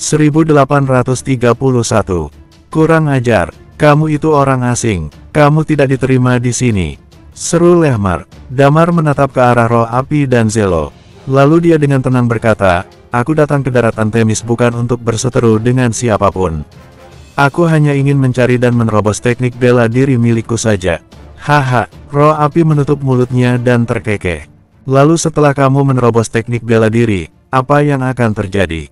1831. Kurang ajar, kamu itu orang asing, kamu tidak diterima di sini. Seru Lehmar. Damar menatap ke arah roh api dan Zelo. Lalu dia dengan tenang berkata, aku datang ke daratan Temis bukan untuk berseteru dengan siapapun. Aku hanya ingin mencari dan menerobos teknik bela diri milikku saja. Haha, roh api menutup mulutnya dan terkekeh. Lalu setelah kamu menerobos teknik bela diri, apa yang akan terjadi?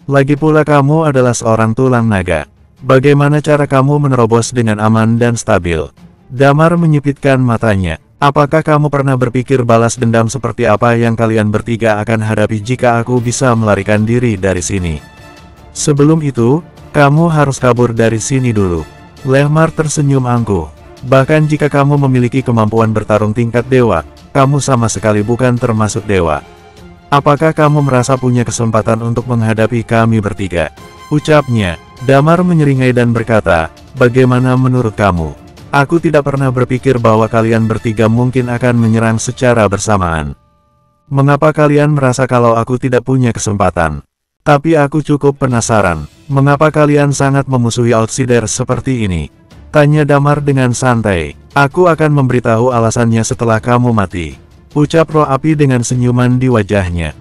Lagi pula kamu adalah seorang tulang naga. Bagaimana cara kamu menerobos dengan aman dan stabil? Damar menyipitkan matanya. Apakah kamu pernah berpikir balas dendam seperti apa yang kalian bertiga akan hadapi jika aku bisa melarikan diri dari sini? Sebelum itu, kamu harus kabur dari sini dulu. Lehmar tersenyum angkuh. Bahkan jika kamu memiliki kemampuan bertarung tingkat dewa, kamu sama sekali bukan termasuk dewa. Apakah kamu merasa punya kesempatan untuk menghadapi kami bertiga? Ucapnya. Damar menyeringai dan berkata, bagaimana menurut kamu? Aku tidak pernah berpikir bahwa kalian bertiga mungkin akan menyerang secara bersamaan. Mengapa kalian merasa kalau aku tidak punya kesempatan? Tapi aku cukup penasaran, mengapa kalian sangat memusuhi Outsider seperti ini? Tanya Damar dengan santai. Aku akan memberitahu alasannya setelah kamu mati. Ucap roh api dengan senyuman di wajahnya.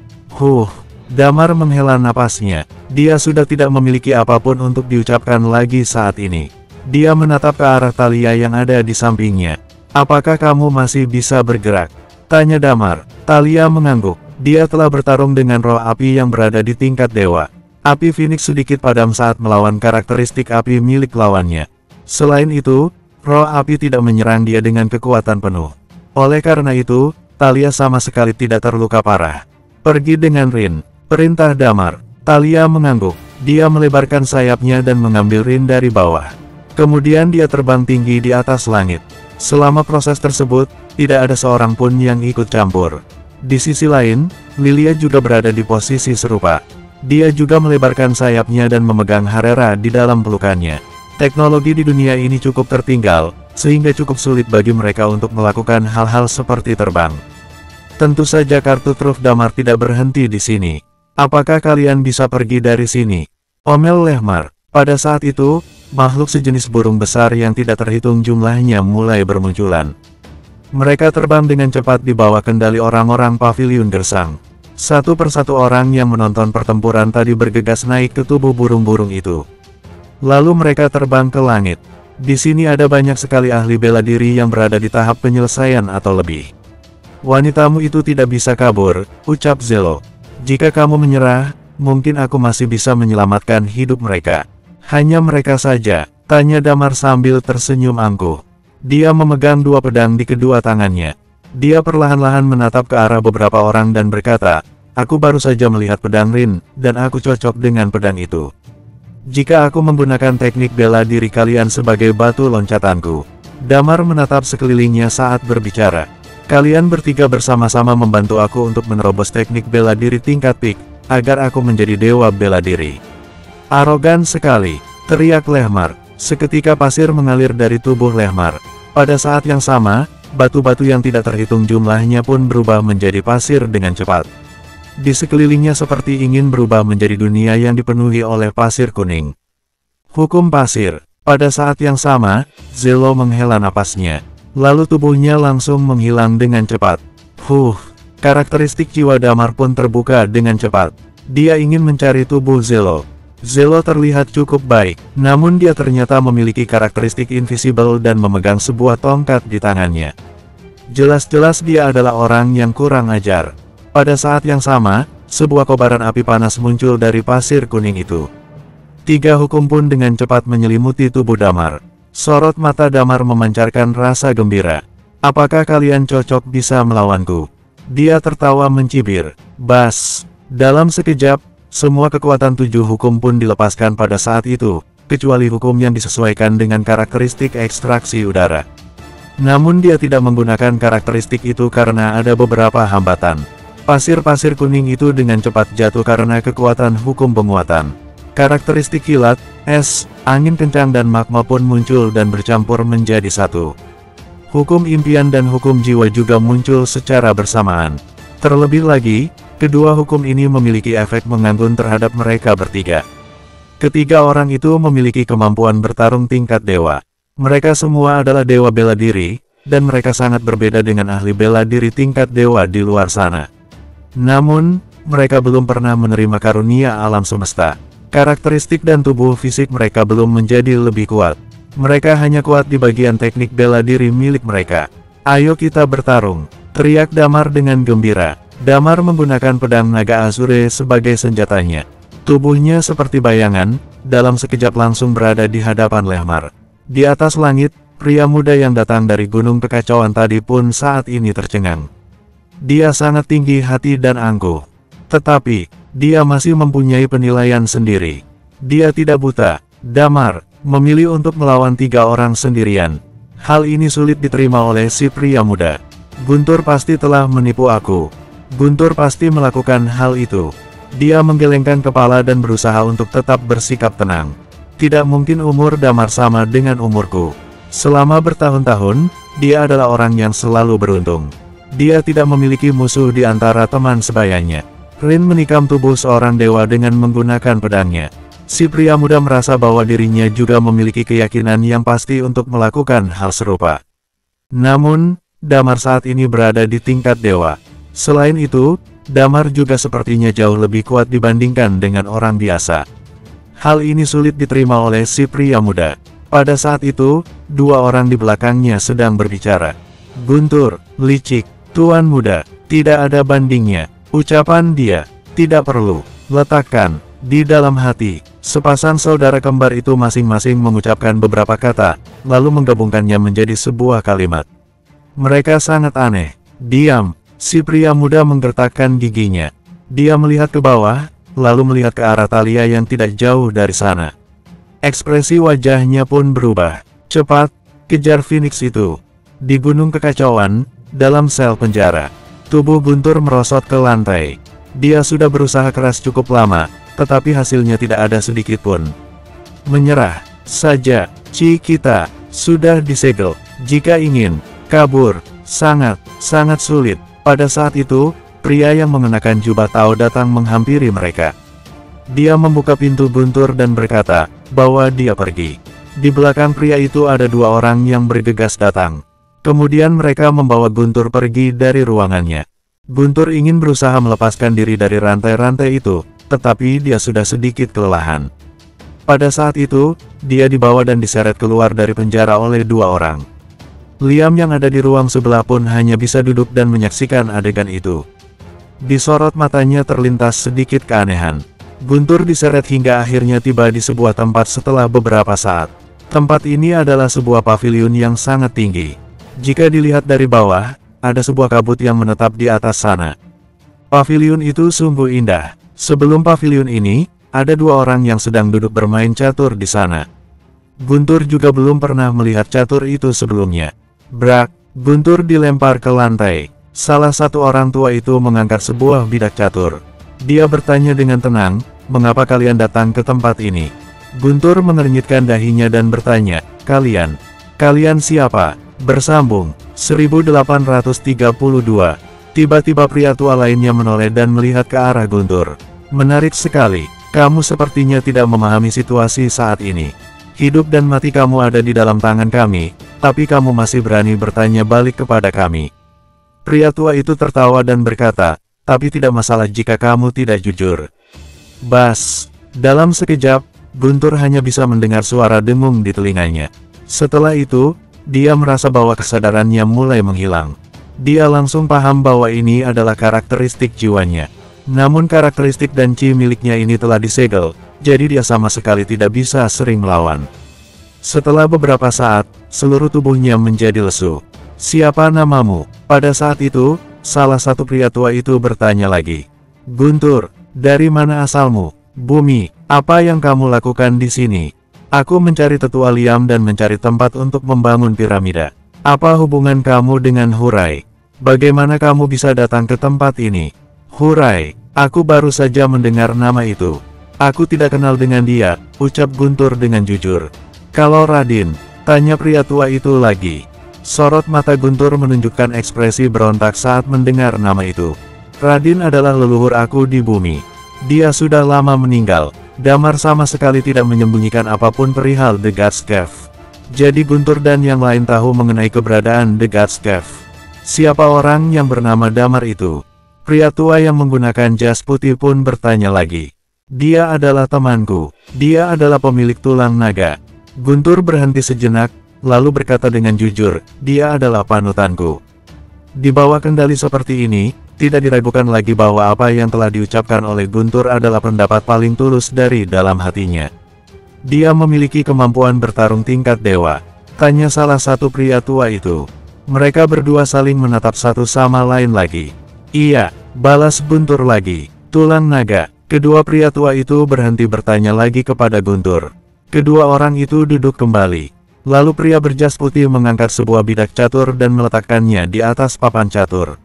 Damar menghela napasnya. Dia sudah tidak memiliki apapun untuk diucapkan lagi saat ini. Dia menatap ke arah Thalia yang ada di sampingnya. Apakah kamu masih bisa bergerak? Tanya Damar. Thalia mengangguk. Dia telah bertarung dengan roh api yang berada di tingkat dewa. Api Phoenix sedikit padam saat melawan karakteristik api milik lawannya. Selain itu, roh api tidak menyerang dia dengan kekuatan penuh. Oleh karena itu, Thalia sama sekali tidak terluka parah. Pergi dengan Rin. Perintah Damar. Thalia mengangguk. Dia melebarkan sayapnya dan mengambil Rin dari bawah. Kemudian dia terbang tinggi di atas langit. Selama proses tersebut, tidak ada seorang pun yang ikut campur. Di sisi lain, Lilia juga berada di posisi serupa. Dia juga melebarkan sayapnya dan memegang Harera di dalam pelukannya. Teknologi di dunia ini cukup tertinggal, sehingga cukup sulit bagi mereka untuk melakukan hal-hal seperti terbang. Tentu saja kartu truf Damar tidak berhenti di sini. Apakah kalian bisa pergi dari sini? Omel Lehmar. Pada saat itu, makhluk sejenis burung besar yang tidak terhitung jumlahnya mulai bermunculan. Mereka terbang dengan cepat di bawah kendali orang-orang paviliun gersang. Satu persatu orang yang menonton pertempuran tadi bergegas naik ke tubuh burung-burung itu. Lalu mereka terbang ke langit. Di sini ada banyak sekali ahli bela diri yang berada di tahap penyelesaian atau lebih. Wanitamu itu tidak bisa kabur, ucap Zelo. Jika kamu menyerah, mungkin aku masih bisa menyelamatkan hidup mereka. Hanya mereka saja, tanya Damar sambil tersenyum angkuh. Dia memegang dua pedang di kedua tangannya. Dia perlahan-lahan menatap ke arah beberapa orang dan berkata, aku baru saja melihat pedang Rin, dan aku cocok dengan pedang itu. Jika aku menggunakan teknik bela diri kalian sebagai batu loncatanku. Damar menatap sekelilingnya saat berbicara. Kalian bertiga bersama-sama membantu aku untuk menerobos teknik bela diri tingkat peak, agar aku menjadi dewa bela diri. Arogan sekali, teriak Lehmar. Seketika pasir mengalir dari tubuh Lehmar. Pada saat yang sama, batu-batu yang tidak terhitung jumlahnya pun berubah menjadi pasir dengan cepat. Di sekelilingnya seperti ingin berubah menjadi dunia yang dipenuhi oleh pasir kuning. Hukum pasir. Pada saat yang sama, Zelo menghela napasnya. Lalu tubuhnya langsung menghilang dengan cepat. Karakteristik jiwa Damar pun terbuka dengan cepat. Dia ingin mencari tubuh Zelo. Zelo terlihat cukup baik, namun dia ternyata memiliki karakteristik invisible dan memegang sebuah tongkat di tangannya. Jelas-jelas dia adalah orang yang kurang ajar. Pada saat yang sama, sebuah kobaran api panas muncul dari pasir kuning itu. Tiga hukum pun dengan cepat menyelimuti tubuh Damar. Sorot mata Damar memancarkan rasa gembira. Apakah kalian cocok bisa melawanku? Dia tertawa mencibir. Bas. Dalam sekejap, semua kekuatan tujuh hukum pun dilepaskan pada saat itu, kecuali hukum yang disesuaikan dengan karakteristik ekstraksi udara. Namun dia tidak menggunakan karakteristik itu karena ada beberapa hambatan. Pasir-pasir kuning itu dengan cepat jatuh karena kekuatan hukum penguatan. Karakteristik kilat, es, angin kencang dan magma pun muncul dan bercampur menjadi satu. Hukum impian dan hukum jiwa juga muncul secara bersamaan. Terlebih lagi, kedua hukum ini memiliki efek mengganggu terhadap mereka bertiga. Ketiga orang itu memiliki kemampuan bertarung tingkat dewa. Mereka semua adalah dewa bela diri, dan mereka sangat berbeda dengan ahli bela diri tingkat dewa di luar sana. Namun, mereka belum pernah menerima karunia alam semesta. Karakteristik dan tubuh fisik mereka belum menjadi lebih kuat. Mereka hanya kuat di bagian teknik bela diri milik mereka. Ayo kita bertarung, teriak Damar dengan gembira. Damar menggunakan pedang naga Azure sebagai senjatanya. Tubuhnya seperti bayangan, dalam sekejap langsung berada di hadapan Lehmar. Di atas langit, pria muda yang datang dari Gunung Kekacauan tadi pun saat ini tercengang. Dia sangat tinggi hati dan angkuh. Tetapi, dia masih mempunyai penilaian sendiri. Dia tidak buta. Damar memilih untuk melawan 3 orang sendirian. Hal ini sulit diterima oleh si pria muda. Guntur pasti telah menipu aku. Guntur pasti melakukan hal itu. Dia menggelengkan kepala dan berusaha untuk tetap bersikap tenang. Tidak mungkin umur Damar sama dengan umurku. Selama bertahun-tahun, dia adalah orang yang selalu beruntung. Dia tidak memiliki musuh di antara teman sebayanya. Rin menikam tubuh seorang dewa dengan menggunakan pedangnya. Si pria muda merasa bahwa dirinya juga memiliki keyakinan yang pasti untuk melakukan hal serupa. Namun, Damar saat ini berada di tingkat dewa. Selain itu, Damar juga sepertinya jauh lebih kuat dibandingkan dengan orang biasa. Hal ini sulit diterima oleh si pria muda. Pada saat itu, 2 orang di belakangnya sedang berbicara. Guntur, licik, tuan muda, tidak ada bandingnya. Ucapan dia, tidak perlu, letakkan, di dalam hati. Sepasang saudara kembar itu masing-masing mengucapkan beberapa kata, lalu menggabungkannya menjadi sebuah kalimat. Mereka sangat aneh. Diam, si pria muda menggertakkan giginya. Dia melihat ke bawah, lalu melihat ke arah Thalia yang tidak jauh dari sana. Ekspresi wajahnya pun berubah. Cepat, kejar Phoenix itu. Di Gunung Kekacauan, dalam sel penjara. Tubuh Guntur merosot ke lantai. Dia sudah berusaha keras cukup lama, tetapi hasilnya tidak ada sedikit pun. Menyerah saja, kita sudah disegel. Jika ingin kabur, sangat sulit. Pada saat itu, pria yang mengenakan jubah Tao datang menghampiri mereka. Dia membuka pintu Guntur dan berkata bahwa dia pergi. Di belakang pria itu ada 2 orang yang bergegas datang. Kemudian mereka membawa Guntur pergi dari ruangannya. Guntur ingin berusaha melepaskan diri dari rantai-rantai itu, tetapi dia sudah sedikit kelelahan. Pada saat itu, dia dibawa dan diseret keluar dari penjara oleh 2 orang. Liam yang ada di ruang sebelah pun hanya bisa duduk dan menyaksikan adegan itu. Di sorot matanya terlintas sedikit keanehan. Guntur diseret hingga akhirnya tiba di sebuah tempat setelah beberapa saat. Tempat ini adalah sebuah paviliun yang sangat tinggi. Jika dilihat dari bawah, ada sebuah kabut yang menetap di atas sana. Paviliun itu sungguh indah. Sebelum paviliun ini, ada 2 orang yang sedang duduk bermain catur di sana. Guntur juga belum pernah melihat catur itu sebelumnya. Brak, Guntur dilempar ke lantai. Salah satu orang tua itu mengangkat sebuah bidak catur. Dia bertanya dengan tenang, mengapa kalian datang ke tempat ini? Guntur mengernyitkan dahinya dan bertanya, kalian siapa? Bersambung, 1832. Tiba-tiba pria tua lainnya menoleh dan melihat ke arah Guntur. Menarik sekali, kamu sepertinya tidak memahami situasi saat ini. Hidup dan mati kamu ada di dalam tangan kami, tapi kamu masih berani bertanya balik kepada kami. Pria tua itu tertawa dan berkata, tapi tidak masalah jika kamu tidak jujur. Bas, dalam sekejap, Guntur hanya bisa mendengar suara dengung di telinganya. Setelah itu, dia merasa bahwa kesadarannya mulai menghilang. Dia langsung paham bahwa ini adalah karakteristik jiwanya. Namun karakteristik dan chi miliknya ini telah disegel, jadi dia sama sekali tidak bisa sering melawan. Setelah beberapa saat, seluruh tubuhnya menjadi lesu. Siapa namamu? Pada saat itu, salah satu pria tua itu bertanya lagi. Guntur, dari mana asalmu? Bumi, apa yang kamu lakukan di sini? Aku mencari tetua Liam dan mencari tempat untuk membangun piramida. Apa hubungan kamu dengan Hurai? Bagaimana kamu bisa datang ke tempat ini? Hurai, aku baru saja mendengar nama itu. Aku tidak kenal dengan dia, ucap Guntur dengan jujur. Kalau Radin, tanya pria tua itu lagi. Sorot mata Guntur menunjukkan ekspresi berontak saat mendengar nama itu. Radin adalah leluhur aku di bumi. Dia sudah lama meninggal. Damar sama sekali tidak menyembunyikan apapun perihal The God's Cave. Jadi Guntur dan yang lain tahu mengenai keberadaan The God's Cave. Siapa orang yang bernama Damar itu? Pria tua yang menggunakan jas putih pun bertanya lagi. Dia adalah temanku. Dia adalah pemilik tulang naga. Guntur berhenti sejenak, lalu berkata dengan jujur, dia adalah panutanku. Di bawah kendali seperti ini, tidak diragukan lagi bahwa apa yang telah diucapkan oleh Guntur adalah pendapat paling tulus dari dalam hatinya. Dia memiliki kemampuan bertarung tingkat dewa. Tanya salah satu pria tua itu. Mereka berdua saling menatap satu sama lain lagi. Iya, balas Guntur lagi. Tulang naga. Kedua pria tua itu berhenti bertanya lagi kepada Guntur. Kedua orang itu duduk kembali. Lalu pria berjas putih mengangkat sebuah bidak catur dan meletakkannya di atas papan catur.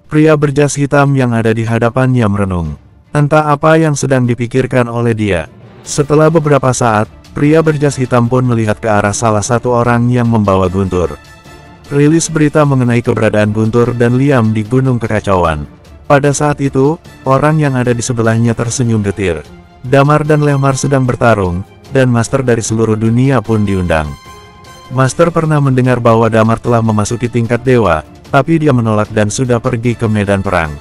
Pria berjas hitam yang ada di hadapannya merenung. Entah apa yang sedang dipikirkan oleh dia. Setelah beberapa saat, pria berjas hitam pun melihat ke arah salah satu orang yang membawa Guntur. Rilis berita mengenai keberadaan Guntur dan Liam di Gunung Kekacauan. Pada saat itu, orang yang ada di sebelahnya tersenyum getir. Damar dan Lehmar sedang bertarung, dan master dari seluruh dunia pun diundang. Master pernah mendengar bahwa Damar telah memasuki tingkat dewa, tapi dia menolak dan sudah pergi ke medan perang.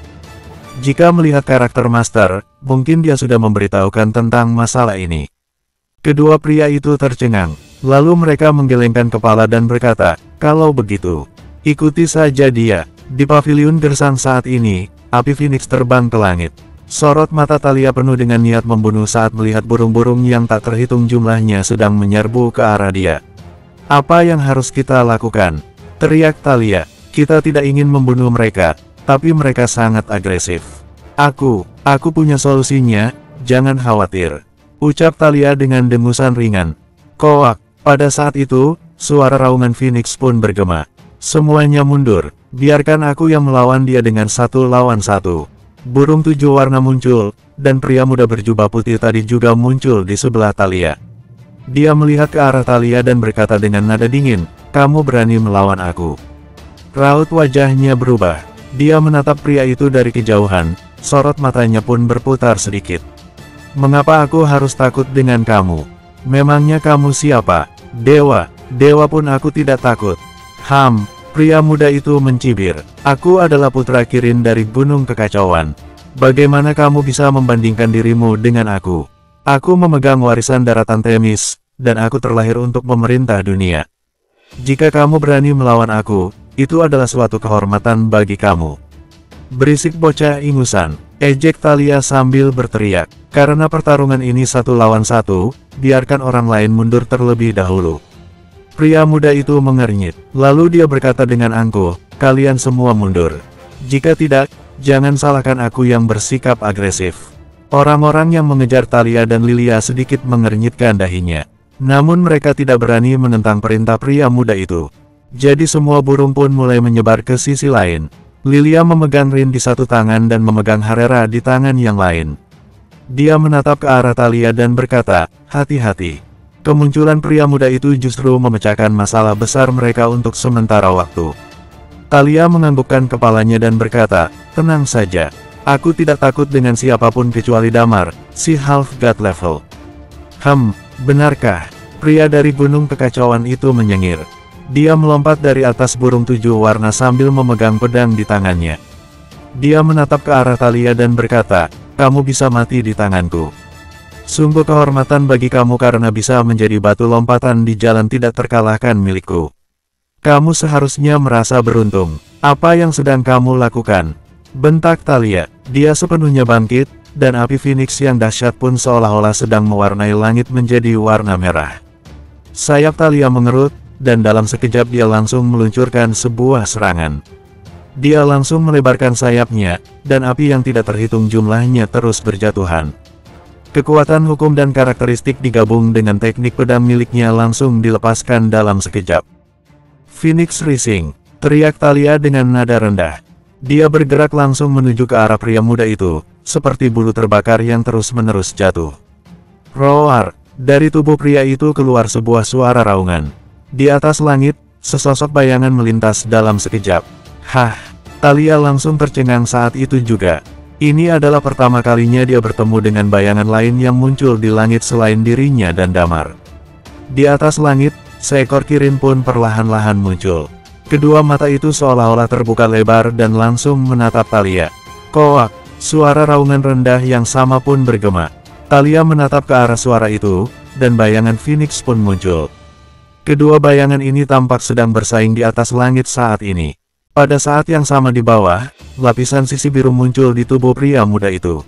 Jika melihat karakter master, mungkin dia sudah memberitahukan tentang masalah ini. Kedua pria itu tercengang, lalu mereka menggelengkan kepala dan berkata, kalau begitu, ikuti saja dia. Di paviliun gersang saat ini, api Phoenix terbang ke langit. Sorot mata Thalia penuh dengan niat membunuh saat melihat burung-burung yang tak terhitung jumlahnya sedang menyerbu ke arah dia. Apa yang harus kita lakukan? Teriak Thalia. Kita tidak ingin membunuh mereka, tapi mereka sangat agresif. Aku punya solusinya, jangan khawatir. Ucap Thalia dengan dengusan ringan. Koak. Pada saat itu, suara raungan Phoenix pun bergema. Semuanya mundur. Biarkan aku yang melawan dia dengan 1 lawan 1. Burung 7 warna muncul, dan pria muda berjubah putih tadi juga muncul di sebelah Thalia. Dia melihat ke arah Thalia dan berkata dengan nada dingin, kamu berani melawan aku. Raut wajahnya berubah. Dia menatap pria itu dari kejauhan, sorot matanya pun berputar sedikit. Mengapa aku harus takut dengan kamu? Memangnya kamu siapa? Dewa. Dewa pun aku tidak takut. Pria muda itu mencibir. Aku adalah putra Kirin dari Gunung Kekacauan. Bagaimana kamu bisa membandingkan dirimu dengan aku? Aku memegang warisan daratan Themis, dan aku terlahir untuk memerintah dunia. Jika kamu berani melawan aku, itu adalah suatu kehormatan bagi kamu. Berisik bocah ingusan, ejek Thalia sambil berteriak. Karena pertarungan ini 1 lawan 1, biarkan orang lain mundur terlebih dahulu. Pria muda itu mengernyit, lalu dia berkata dengan angkuh, kalian semua mundur. Jika tidak, jangan salahkan aku yang bersikap agresif. Orang-orang yang mengejar Thalia dan Lilia sedikit mengernyitkan dahinya. Namun mereka tidak berani menentang perintah pria muda itu. Jadi semua burung pun mulai menyebar ke sisi lain. Lilia memegang Rin di satu tangan dan memegang Harera di tangan yang lain. Dia menatap ke arah Thalia dan berkata, hati-hati. Kemunculan pria muda itu justru memecahkan masalah besar mereka untuk sementara waktu. Thalia menganggukkan kepalanya dan berkata, tenang saja. Aku tidak takut dengan siapapun kecuali Damar, si half god level. Benarkah? Pria dari Gunung Kekacauan itu menyengir. Dia melompat dari atas burung 7 warna sambil memegang pedang di tangannya. Dia menatap ke arah Thalia dan berkata, kamu bisa mati di tanganku. Sungguh kehormatan bagi kamu karena bisa menjadi batu lompatan di jalan tidak terkalahkan milikku. Kamu seharusnya merasa beruntung. Apa yang sedang kamu lakukan? Bentak Thalia. Dia sepenuhnya bangkit, dan api Phoenix yang dahsyat pun seolah-olah sedang mewarnai langit menjadi warna merah. Sayap Thalia mengerut, dan dalam sekejap dia langsung meluncurkan sebuah serangan. Dia langsung melebarkan sayapnya, dan api yang tidak terhitung jumlahnya terus berjatuhan. Kekuatan hukum dan karakteristik digabung dengan teknik pedang miliknya langsung dilepaskan dalam sekejap. Phoenix Rising, teriak Thalia dengan nada rendah. Dia bergerak langsung menuju ke arah pria muda itu, seperti bulu terbakar yang terus-menerus jatuh. Roar! Dari tubuh pria itu keluar sebuah suara raungan. Di atas langit, sesosok bayangan melintas dalam sekejap. Thalia langsung tercengang saat itu juga. Ini adalah pertama kalinya dia bertemu dengan bayangan lain yang muncul di langit selain dirinya dan Damar. Di atas langit, seekor Kirin pun perlahan-lahan muncul. Kedua mata itu seolah-olah terbuka lebar dan langsung menatap Thalia. Koak, suara raungan rendah yang sama pun bergema. Thalia menatap ke arah suara itu, dan bayangan Phoenix pun muncul. Kedua bayangan ini tampak sedang bersaing di atas langit saat ini. Pada saat yang sama di bawah, lapisan sisi biru muncul di tubuh pria muda itu.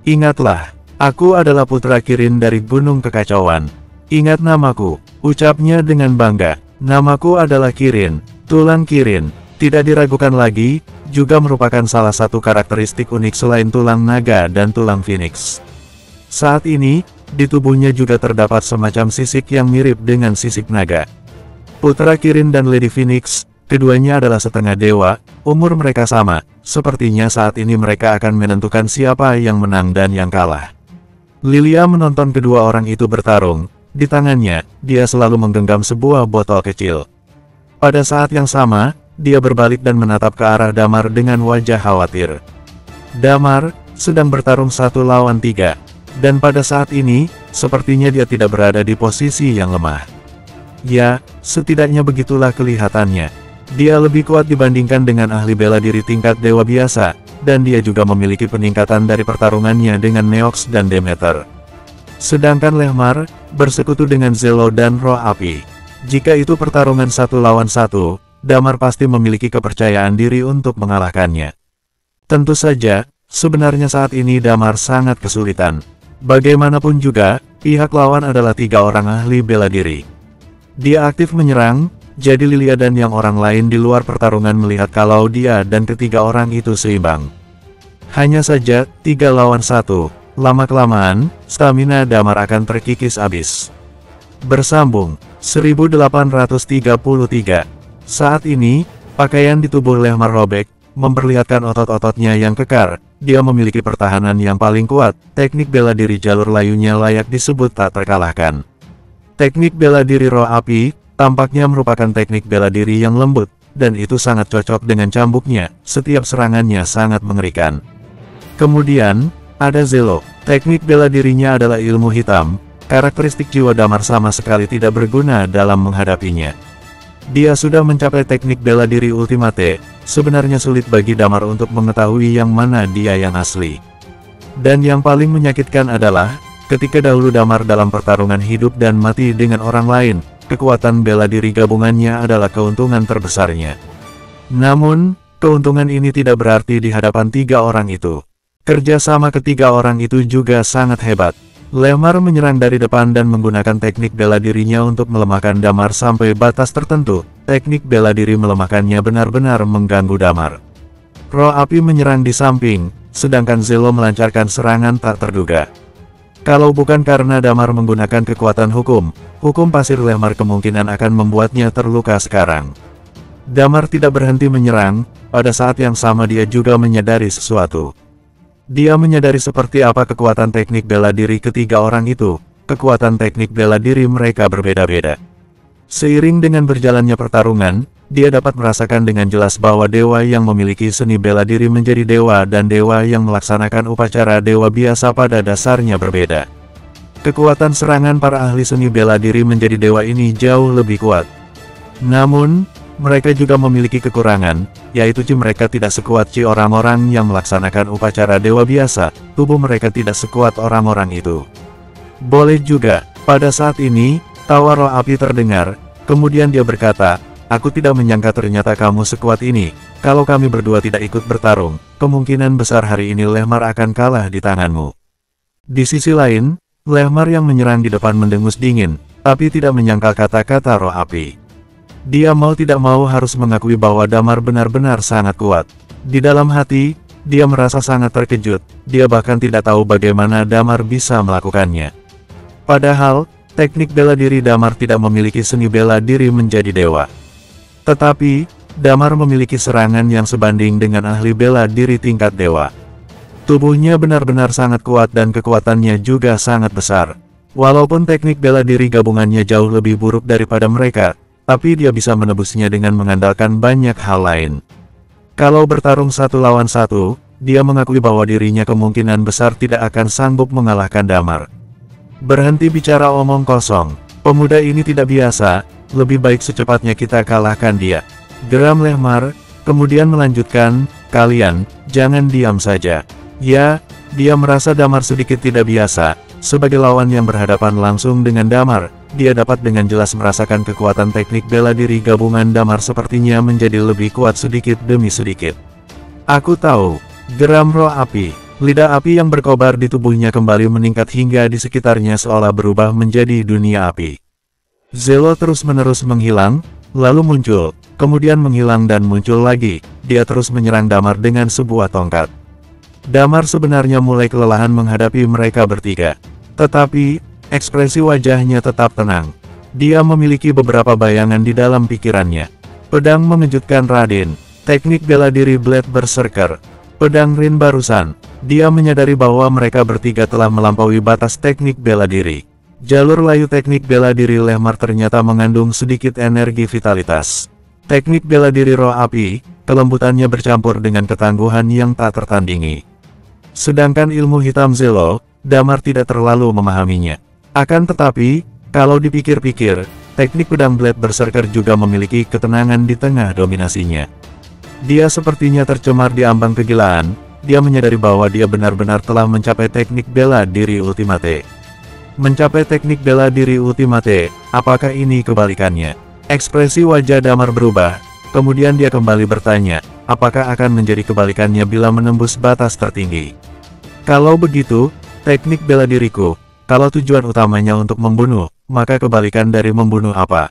Ingatlah, aku adalah putra Kirin dari Gunung Kekacauan. Ingat namaku, ucapnya dengan bangga. Namaku adalah Kirin, tulang Kirin. Tidak diragukan lagi, juga merupakan salah satu karakteristik unik selain tulang naga dan tulang Phoenix. Saat ini, di tubuhnya juga terdapat semacam sisik yang mirip dengan sisik naga. Putra Kirin dan Lady Phoenix, keduanya adalah setengah dewa, umur mereka sama, sepertinya saat ini mereka akan menentukan siapa yang menang dan yang kalah. Lilia menonton kedua orang itu bertarung, di tangannya, dia selalu menggenggam sebuah botol kecil. Pada saat yang sama, dia berbalik dan menatap ke arah Damar dengan wajah khawatir. Damar sedang bertarung 1 lawan 3, dan pada saat ini, sepertinya dia tidak berada di posisi yang lemah. Ya, setidaknya begitulah kelihatannya. Dia lebih kuat dibandingkan dengan ahli bela diri tingkat dewa biasa, dan dia juga memiliki peningkatan dari pertarungannya dengan Neox dan Demeter. Sedangkan Lehmar, bersekutu dengan Zelo dan Roh Api. Jika itu pertarungan 1 lawan 1, Damar pasti memiliki kepercayaan diri untuk mengalahkannya. Tentu saja, sebenarnya saat ini Damar sangat kesulitan. Bagaimanapun juga, pihak lawan adalah 3 orang ahli bela diri. Dia aktif menyerang, jadi Lilia dan yang orang lain di luar pertarungan melihat kalau dia dan ketiga orang itu seimbang. Hanya saja, 3 lawan 1, lama-kelamaan, stamina Damar akan terkikis habis. Bersambung, 1833. Saat ini, pakaian di tubuh Lehmar robek, memperlihatkan otot-ototnya yang kekar. Dia memiliki pertahanan yang paling kuat, teknik bela diri jalur layunya layak disebut tak terkalahkan. Teknik bela diri Roh Api, tampaknya merupakan teknik bela diri yang lembut, dan itu sangat cocok dengan cambuknya, setiap serangannya sangat mengerikan. Kemudian, ada Zelo, teknik bela dirinya adalah ilmu hitam, karakteristik jiwa Damar sama sekali tidak berguna dalam menghadapinya. Dia sudah mencapai teknik bela diri ultimate, sebenarnya sulit bagi Damar untuk mengetahui yang mana dia yang asli. Dan yang paling menyakitkan adalah, ketika dahulu Damar dalam pertarungan hidup dan mati dengan orang lain, kekuatan bela diri gabungannya adalah keuntungan terbesarnya. Namun, keuntungan ini tidak berarti di hadapan 3 orang itu. Kerja sama ketiga orang itu juga sangat hebat. Lehmar menyerang dari depan dan menggunakan teknik bela dirinya untuk melemahkan Damar sampai batas tertentu. Teknik bela diri melemahkannya benar-benar mengganggu Damar. Roh Api menyerang di samping, sedangkan Zelo melancarkan serangan tak terduga. Kalau bukan karena Damar menggunakan kekuatan hukum pasir Lehmar kemungkinan akan membuatnya terluka sekarang. Damar tidak berhenti menyerang, pada saat yang sama dia juga menyadari sesuatu. Dia menyadari seperti apa kekuatan teknik bela diri ketiga orang itu, kekuatan teknik bela diri mereka berbeda-beda. Seiring dengan berjalannya pertarungan, dia dapat merasakan dengan jelas bahwa dewa yang memiliki seni bela diri menjadi dewa dan dewa yang melaksanakan upacara dewa biasa pada dasarnya berbeda. Kekuatan serangan para ahli seni bela diri menjadi dewa ini jauh lebih kuat. Namun, mereka juga memiliki kekurangan, yaitu Chi mereka tidak sekuat Chi orang-orang yang melaksanakan upacara dewa biasa, tubuh mereka tidak sekuat orang-orang itu. Boleh juga, pada saat ini, tawa Roh Api terdengar, kemudian dia berkata, "Aku tidak menyangka ternyata kamu sekuat ini, kalau kami berdua tidak ikut bertarung, kemungkinan besar hari ini Lehmar akan kalah di tanganmu." Di sisi lain, Lehmar yang menyerang di depan mendengus dingin, tapi tidak menyangkal kata-kata Roh Api. Dia mau tidak mau harus mengakui bahwa Damar benar-benar sangat kuat. Di dalam hati, dia merasa sangat terkejut, dia bahkan tidak tahu bagaimana Damar bisa melakukannya. Padahal, teknik bela diri Damar tidak memiliki seni bela diri menjadi dewa. Tetapi, Damar memiliki serangan yang sebanding dengan ahli bela diri tingkat dewa. Tubuhnya benar-benar sangat kuat dan kekuatannya juga sangat besar. Walaupun teknik bela diri gabungannya jauh lebih buruk daripada mereka, tapi dia bisa menebusnya dengan mengandalkan banyak hal lain. Kalau bertarung 1 lawan 1, dia mengakui bahwa dirinya kemungkinan besar tidak akan sanggup mengalahkan Damar. Berhenti bicara omong kosong, pemuda ini tidak biasa, lebih baik secepatnya kita kalahkan dia. Geram Lehmar, kemudian melanjutkan, kalian, jangan diam saja. Ya, dia merasa Damar sedikit tidak biasa, sebagai lawan yang berhadapan langsung dengan Damar, dia dapat dengan jelas merasakan kekuatan teknik bela diri gabungan Damar sepertinya menjadi lebih kuat sedikit demi sedikit. Aku tahu, geram roh api, lidah api yang berkobar di tubuhnya kembali meningkat hingga di sekitarnya seolah berubah menjadi dunia api. Zelo terus-menerus menghilang, lalu muncul, kemudian menghilang dan muncul lagi, dia terus menyerang Damar dengan sebuah tongkat. Damar sebenarnya mulai kelelahan menghadapi mereka bertiga. Tetapi, ekspresi wajahnya tetap tenang. Dia memiliki beberapa bayangan di dalam pikirannya. Pedang mengejutkan Raden, teknik bela diri Blade Berserker, pedang Rin barusan. Dia menyadari bahwa mereka bertiga telah melampaui batas teknik bela diri. Jalur layu teknik bela diri Lehmar ternyata mengandung sedikit energi vitalitas. Teknik bela diri roh api, kelembutannya bercampur dengan ketangguhan yang tak tertandingi. Sedangkan ilmu hitam Zelo, Damar tidak terlalu memahaminya. Akan tetapi, kalau dipikir-pikir, teknik pedang Blade Berserker juga memiliki ketenangan di tengah dominasinya. Dia sepertinya tercemar di ambang kegilaan, dia menyadari bahwa dia benar-benar telah mencapai teknik bela diri ultimate. Mencapai teknik bela diri ultimate, apakah ini kebalikannya? Ekspresi wajah Damar berubah, kemudian dia kembali bertanya, apakah akan menjadi kebalikannya bila menembus batas tertinggi? Kalau begitu, teknik bela diriku, kalau tujuan utamanya untuk membunuh, maka kebalikan dari membunuh apa?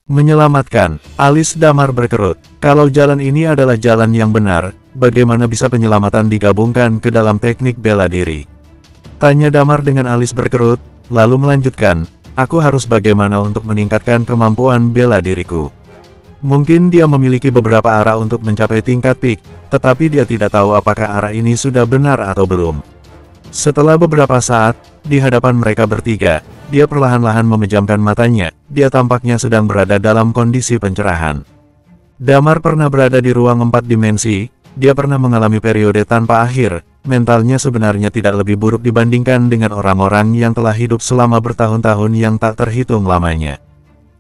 Menyelamatkan, alis Damar berkerut. Kalau jalan ini adalah jalan yang benar, bagaimana bisa penyelamatan digabungkan ke dalam teknik bela diri? Tanya Damar dengan alis berkerut, lalu melanjutkan, aku harus bagaimana untuk meningkatkan kemampuan bela diriku. Mungkin dia memiliki beberapa arah untuk mencapai tingkat peak, tetapi dia tidak tahu apakah arah ini sudah benar atau belum. Setelah beberapa saat, di hadapan mereka bertiga, dia perlahan-lahan memejamkan matanya, dia tampaknya sedang berada dalam kondisi pencerahan. Damar pernah berada di ruang 4 dimensi, dia pernah mengalami periode tanpa akhir, mentalnya sebenarnya tidak lebih buruk dibandingkan dengan orang-orang yang telah hidup selama bertahun-tahun yang tak terhitung lamanya.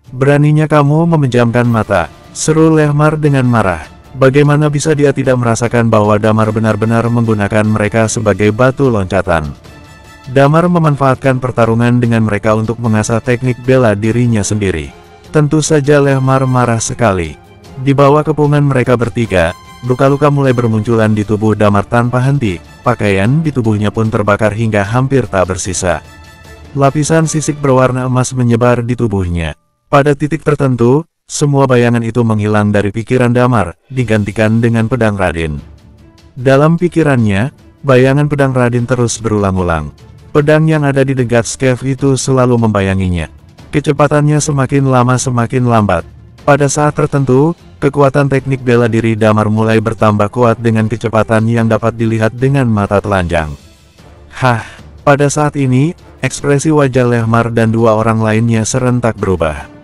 Beraninya kamu memejamkan mata, seru Lehmar dengan marah. Bagaimana bisa dia tidak merasakan bahwa Damar benar-benar menggunakan mereka sebagai batu loncatan? Damar memanfaatkan pertarungan dengan mereka untuk mengasah teknik bela dirinya sendiri. Tentu saja Lehmar marah sekali. Di bawah kepungan mereka bertiga, luka-luka mulai bermunculan di tubuh Damar tanpa henti, pakaian di tubuhnya pun terbakar hingga hampir tak bersisa. Lapisan sisik berwarna emas menyebar di tubuhnya. Pada titik tertentu, semua bayangan itu menghilang dari pikiran Damar, digantikan dengan pedang Raden. Dalam pikirannya, bayangan pedang Raden terus berulang-ulang. Pedang yang ada di The God's Cave itu selalu membayanginya. Kecepatannya semakin lama semakin lambat. Pada saat tertentu, kekuatan teknik bela diri Damar mulai bertambah kuat dengan kecepatan yang dapat dilihat dengan mata telanjang. Hah, pada saat ini, ekspresi wajah Lehmar dan dua orang lainnya serentak berubah.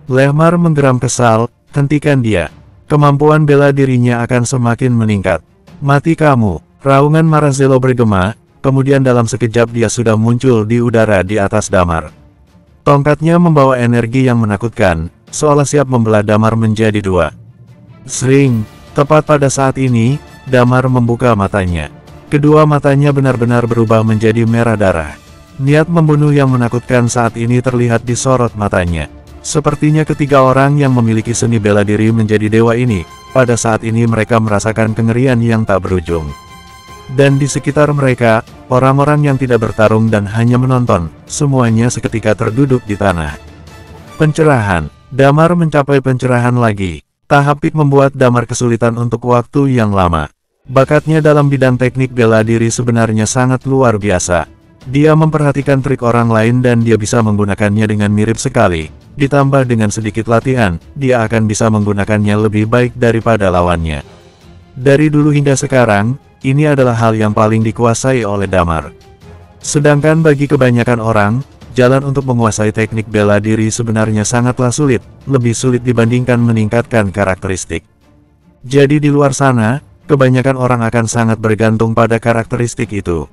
Lehmar menggeram kesal, hentikan dia. Kemampuan bela dirinya akan semakin meningkat. Mati kamu, raungan marah Zelo bergema, kemudian dalam sekejap dia sudah muncul di udara di atas Damar. Tongkatnya membawa energi yang menakutkan, seolah siap membelah Damar menjadi dua. Sring, tepat pada saat ini, Damar membuka matanya. Kedua matanya benar-benar berubah menjadi merah darah. Niat membunuh yang menakutkan saat ini terlihat di sorot matanya. Sepertinya ketiga orang yang memiliki seni bela diri menjadi dewa ini, pada saat ini mereka merasakan kengerian yang tak berujung. Dan di sekitar mereka, orang-orang yang tidak bertarung dan hanya menonton, semuanya seketika terduduk di tanah. Pencerahan, Damar mencapai pencerahan lagi. Tahap peak membuat Damar kesulitan untuk waktu yang lama. Bakatnya dalam bidang teknik bela diri sebenarnya sangat luar biasa. Dia memperhatikan trik orang lain dan dia bisa menggunakannya dengan mirip sekali. Ditambah dengan sedikit latihan, dia akan bisa menggunakannya lebih baik daripada lawannya. Dari dulu hingga sekarang, ini adalah hal yang paling dikuasai oleh Damar. Sedangkan bagi kebanyakan orang, jalan untuk menguasai teknik bela diri sebenarnya sangatlah sulit, lebih sulit dibandingkan meningkatkan karakteristik. Jadi di luar sana, kebanyakan orang akan sangat bergantung pada karakteristik itu.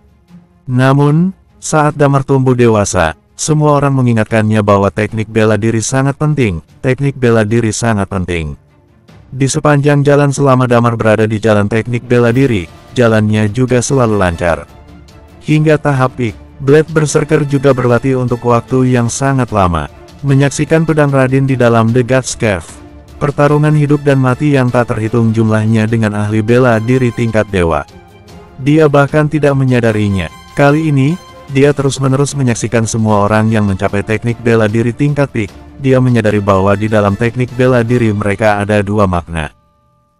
Namun, saat Damar tumbuh dewasa, semua orang mengingatkannya bahwa teknik bela diri sangat penting, teknik bela diri sangat penting. Di sepanjang jalan selama Damar berada di jalan teknik bela diri, jalannya juga selalu lancar. Hingga tahap peak, Blade Berserker juga berlatih untuk waktu yang sangat lama. Menyaksikan pedang Radin di dalam The God's Cave. Pertarungan hidup dan mati yang tak terhitung jumlahnya dengan ahli bela diri tingkat dewa. Dia bahkan tidak menyadarinya. Kali ini, dia terus-menerus menyaksikan semua orang yang mencapai teknik bela diri tingkat peak. Dia menyadari bahwa di dalam teknik bela diri mereka ada dua makna.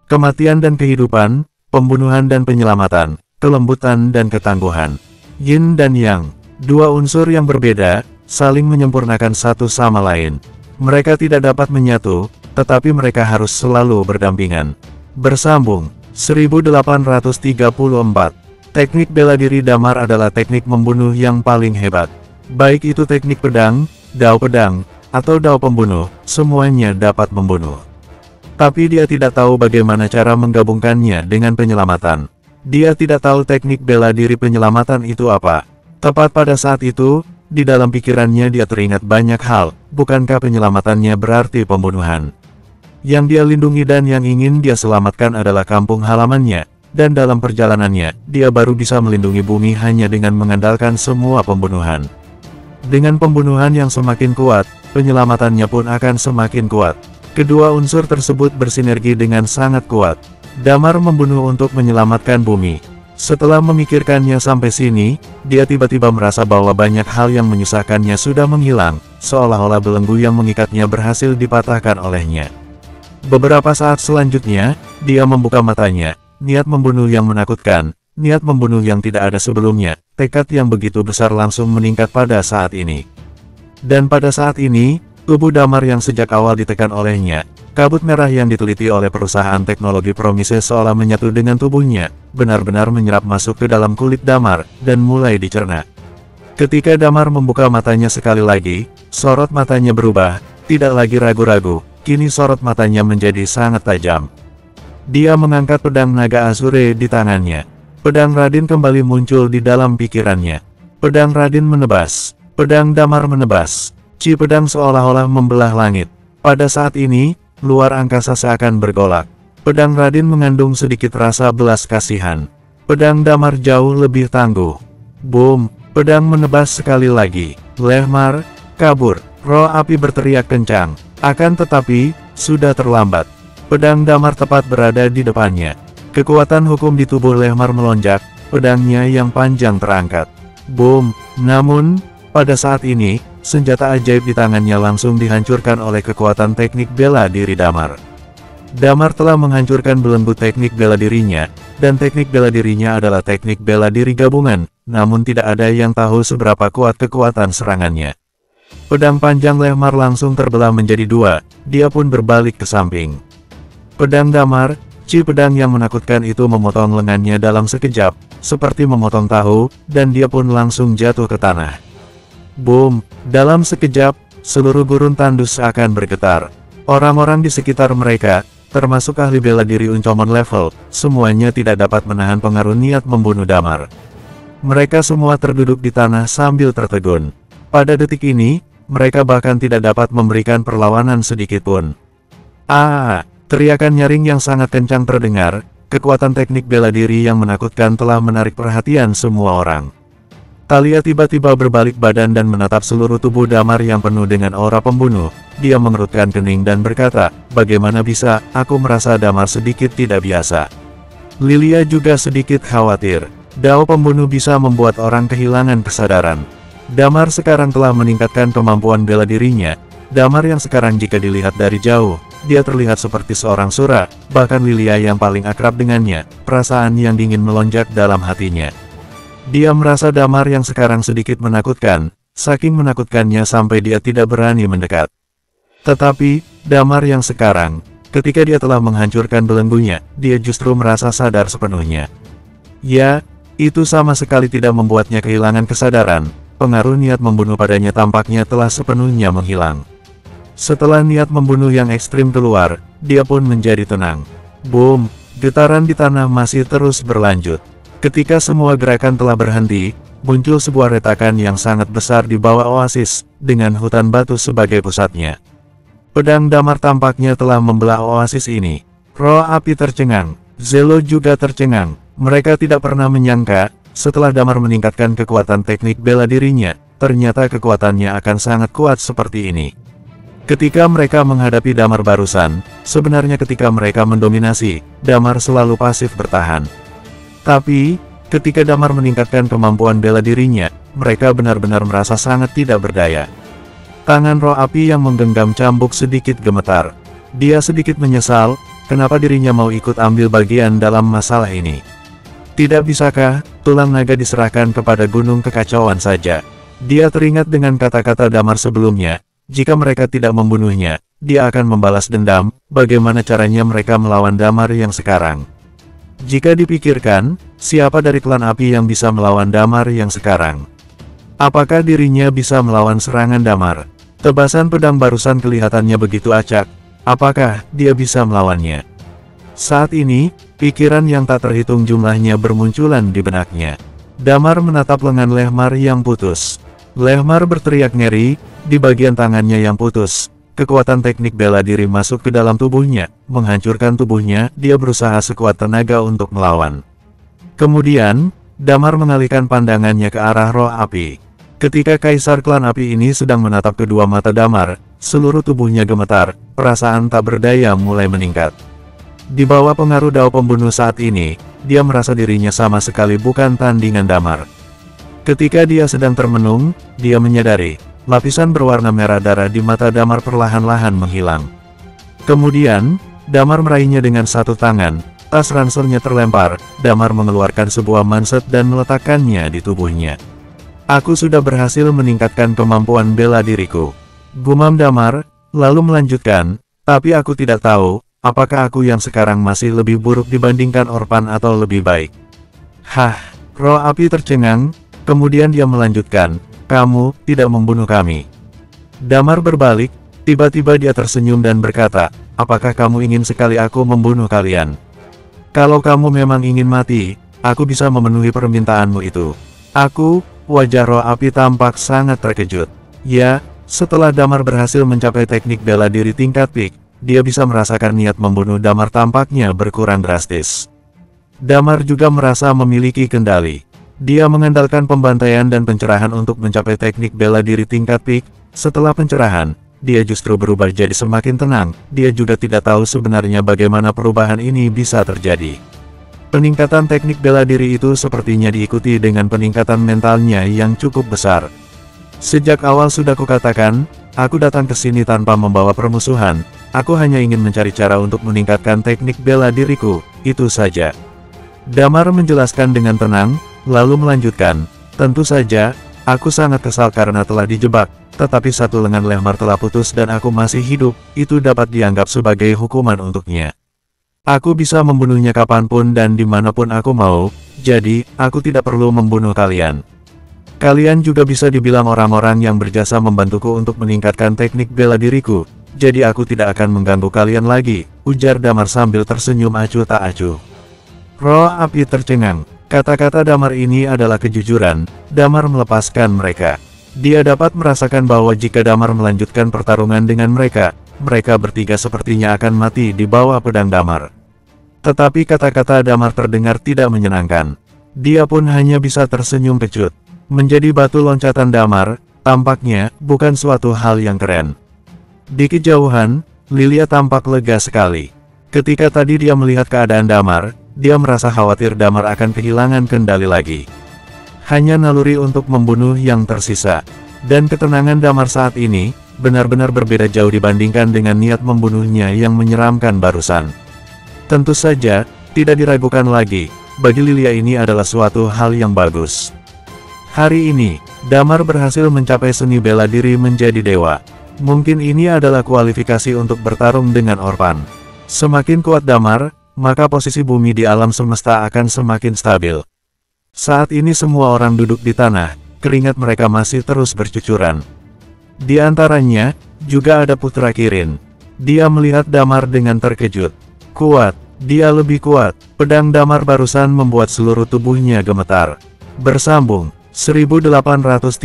Kematian dan kehidupan, pembunuhan dan penyelamatan, kelembutan dan ketangguhan. Yin dan Yang, dua unsur yang berbeda, saling menyempurnakan satu sama lain. Mereka tidak dapat menyatu, tetapi mereka harus selalu berdampingan. Bersambung, 1834. Teknik bela diri Damar adalah teknik membunuh yang paling hebat. Baik itu teknik pedang, dao pedang, atau dao pembunuh, semuanya dapat membunuh. Tapi dia tidak tahu bagaimana cara menggabungkannya dengan penyelamatan. Dia tidak tahu teknik bela diri penyelamatan itu apa. Tepat pada saat itu, di dalam pikirannya dia teringat banyak hal, bukankah penyelamatannya berarti pembunuhan? Yang dia lindungi dan yang ingin dia selamatkan adalah kampung halamannya, dan dalam perjalanannya, dia baru bisa melindungi bumi hanya dengan mengandalkan semua pembunuhan. Dengan pembunuhan yang semakin kuat, penyelamatannya pun akan semakin kuat. Kedua unsur tersebut bersinergi dengan sangat kuat. Damar membunuh untuk menyelamatkan bumi. Setelah memikirkannya sampai sini, dia tiba-tiba merasa bahwa banyak hal yang menyusahkannya sudah menghilang, seolah-olah belenggu yang mengikatnya berhasil dipatahkan olehnya. Beberapa saat selanjutnya, dia membuka matanya, niat membunuh yang menakutkan, niat membunuh yang tidak ada sebelumnya, tekad yang begitu besar langsung meningkat pada saat ini. Dan pada saat ini, tubuh Damar yang sejak awal ditekan olehnya, kabut merah yang diteliti oleh perusahaan teknologi Promise seolah menyatu dengan tubuhnya, benar-benar menyerap masuk ke dalam kulit Damar, dan mulai dicerna. Ketika Damar membuka matanya sekali lagi, sorot matanya berubah, tidak lagi ragu-ragu, kini sorot matanya menjadi sangat tajam. Dia mengangkat pedang naga Azure di tangannya. Pedang Radin kembali muncul di dalam pikirannya. Pedang Radin menebas, pedang Damar menebas, ci pedang seolah-olah membelah langit. Pada saat ini, luar angkasa seakan bergolak. Pedang Radin mengandung sedikit rasa belas kasihan. Pedang Damar jauh lebih tangguh. Boom! Pedang menebas sekali lagi. Lehmar, kabur. Roh api berteriak kencang. Akan tetapi, sudah terlambat. Pedang Damar tepat berada di depannya. Kekuatan hukum di tubuh Lehmar melonjak, pedangnya yang panjang terangkat. Boom! Namun, pada saat ini, senjata ajaib di tangannya langsung dihancurkan oleh kekuatan teknik bela diri Damar. Damar telah menghancurkan belenggu teknik bela dirinya, dan teknik bela dirinya adalah teknik bela diri gabungan, namun tidak ada yang tahu seberapa kuat kekuatan serangannya. Pedang panjang Lehmar langsung terbelah menjadi dua, dia pun berbalik ke samping. Pedang Damar, ci pedang yang menakutkan itu memotong lengannya dalam sekejap, seperti memotong tahu, dan dia pun langsung jatuh ke tanah. Boom! Dalam sekejap, seluruh gurun tandus akan bergetar. Orang-orang di sekitar mereka, termasuk ahli bela diri Uncommon level, semuanya tidak dapat menahan pengaruh niat membunuh Damar. Mereka semua terduduk di tanah sambil tertegun. Pada detik ini, mereka bahkan tidak dapat memberikan perlawanan sedikitpun. Teriakan nyaring yang sangat kencang terdengar, kekuatan teknik bela diri yang menakutkan telah menarik perhatian semua orang. Talia tiba-tiba berbalik badan dan menatap seluruh tubuh Damar yang penuh dengan aura pembunuh. Dia mengerutkan kening dan berkata, bagaimana bisa, aku merasa Damar sedikit tidak biasa. Lilia juga sedikit khawatir. Dao pembunuh bisa membuat orang kehilangan kesadaran. Damar sekarang telah meningkatkan kemampuan bela dirinya. Damar yang sekarang jika dilihat dari jauh, dia terlihat seperti seorang sura, bahkan Lilia yang paling akrab dengannya, perasaan yang dingin melonjak dalam hatinya. Dia merasa Damar yang sekarang sedikit menakutkan, saking menakutkannya sampai dia tidak berani mendekat. Tetapi, Damar yang sekarang, ketika dia telah menghancurkan belenggunya, dia justru merasa sadar sepenuhnya. Ya, itu sama sekali tidak membuatnya kehilangan kesadaran, pengaruh niat membunuh padanya tampaknya telah sepenuhnya menghilang. Setelah niat membunuh yang ekstrim keluar, dia pun menjadi tenang. Boom! Getaran di tanah masih terus berlanjut. Ketika semua gerakan telah berhenti, muncul sebuah retakan yang sangat besar di bawah oasis, dengan hutan batu sebagai pusatnya. Pedang Damar tampaknya telah membelah oasis ini. Roh api tercengang, Zelo juga tercengang. Mereka tidak pernah menyangka, setelah Damar meningkatkan kekuatan teknik bela dirinya, ternyata kekuatannya akan sangat kuat seperti ini. Ketika mereka menghadapi Damar barusan, sebenarnya ketika mereka mendominasi, Damar selalu pasif bertahan. Tapi, ketika Damar meningkatkan kemampuan bela dirinya, mereka benar-benar merasa sangat tidak berdaya. Tangan roh api yang menggenggam cambuk sedikit gemetar. Dia sedikit menyesal, kenapa dirinya mau ikut ambil bagian dalam masalah ini. Tidak bisakah, tulang naga diserahkan kepada gunung kekacauan saja? Dia teringat dengan kata-kata Damar sebelumnya. Jika mereka tidak membunuhnya, dia akan membalas dendam. Bagaimana caranya mereka melawan Damar yang sekarang? Jika dipikirkan, siapa dari klan api yang bisa melawan Damar yang sekarang? Apakah dirinya bisa melawan serangan Damar? Tebasan pedang barusan kelihatannya begitu acak. Apakah dia bisa melawannya? Saat ini, pikiran yang tak terhitung jumlahnya bermunculan di benaknya. Damar menatap lengan Lehmar yang putus. Lehmar berteriak ngeri, di bagian tangannya yang putus. Kekuatan teknik bela diri masuk ke dalam tubuhnya, menghancurkan tubuhnya. Dia berusaha sekuat tenaga untuk melawan. Kemudian, Damar mengalihkan pandangannya ke arah roh api. Ketika Kaisar Klan Api ini sedang menatap kedua mata Damar, seluruh tubuhnya gemetar, perasaan tak berdaya mulai meningkat. Di bawah pengaruh dao pembunuh saat ini, dia merasa dirinya sama sekali bukan tandingan Damar. Ketika dia sedang termenung, dia menyadari, lapisan berwarna merah darah di mata Damar perlahan-lahan menghilang. Kemudian, Damar meraihnya dengan satu tangan, tas ranselnya terlempar, Damar mengeluarkan sebuah manset dan meletakkannya di tubuhnya. Aku sudah berhasil meningkatkan kemampuan bela diriku, gumam Damar, lalu melanjutkan, tapi aku tidak tahu, apakah aku yang sekarang masih lebih buruk dibandingkan Orpan atau lebih baik. Hah, roh api tercengang. Kemudian dia melanjutkan, kamu tidak membunuh kami. Damar berbalik, tiba-tiba dia tersenyum dan berkata, apakah kamu ingin sekali aku membunuh kalian? Kalau kamu memang ingin mati, aku bisa memenuhi permintaanmu itu. Wajah roh api tampak sangat terkejut. Ya, setelah Damar berhasil mencapai teknik bela diri tingkat peak, dia bisa merasakan niat membunuh Damar tampaknya berkurang drastis. Damar juga merasa memiliki kendali. Dia mengandalkan pembantaian dan pencerahan untuk mencapai teknik bela diri tingkat peak. Setelah pencerahan, dia justru berubah jadi semakin tenang. Dia juga tidak tahu sebenarnya bagaimana perubahan ini bisa terjadi. Peningkatan teknik bela diri itu sepertinya diikuti dengan peningkatan mentalnya yang cukup besar. Sejak awal sudah kukatakan, aku datang ke sini tanpa membawa permusuhan. Aku hanya ingin mencari cara untuk meningkatkan teknik bela diriku, itu saja. Damar menjelaskan dengan tenang, lalu melanjutkan, tentu saja, aku sangat kesal karena telah dijebak, tetapi satu lengan Lehmar telah putus dan aku masih hidup, itu dapat dianggap sebagai hukuman untuknya. Aku bisa membunuhnya kapanpun dan dimanapun aku mau, jadi, aku tidak perlu membunuh kalian. Kalian juga bisa dibilang orang-orang yang berjasa membantuku untuk meningkatkan teknik bela diriku, jadi aku tidak akan mengganggu kalian lagi, ujar Damar sambil tersenyum acuh tak acuh. Roh api tercengang. Kata-kata Damar ini adalah kejujuran. Damar melepaskan mereka. Dia dapat merasakan bahwa jika Damar melanjutkan pertarungan dengan mereka, mereka bertiga sepertinya akan mati di bawah pedang Damar. Tetapi kata-kata Damar terdengar tidak menyenangkan. Dia pun hanya bisa tersenyum kecut. Menjadi batu loncatan Damar, tampaknya bukan suatu hal yang keren. Di kejauhan, Lilia tampak lega sekali. Ketika tadi dia melihat keadaan Damar, dia merasa khawatir Damar akan kehilangan kendali lagi. Hanya naluri untuk membunuh yang tersisa. Dan ketenangan Damar saat ini, benar-benar berbeda jauh dibandingkan dengan niat membunuhnya yang menyeramkan barusan. Tentu saja, tidak diragukan lagi, bagi Lilia ini adalah suatu hal yang bagus. Hari ini, Damar berhasil mencapai seni bela diri menjadi dewa. Mungkin ini adalah kualifikasi untuk bertarung dengan Orpan. Semakin kuat Damar, maka posisi bumi di alam semesta akan semakin stabil. Saat ini semua orang duduk di tanah, keringat mereka masih terus bercucuran. Di antaranya, juga ada Putra Kirin. Dia melihat Damar dengan terkejut. Kuat, Dia lebih kuat. Pedang Damar barusan membuat seluruh tubuhnya gemetar. Bersambung. 1835.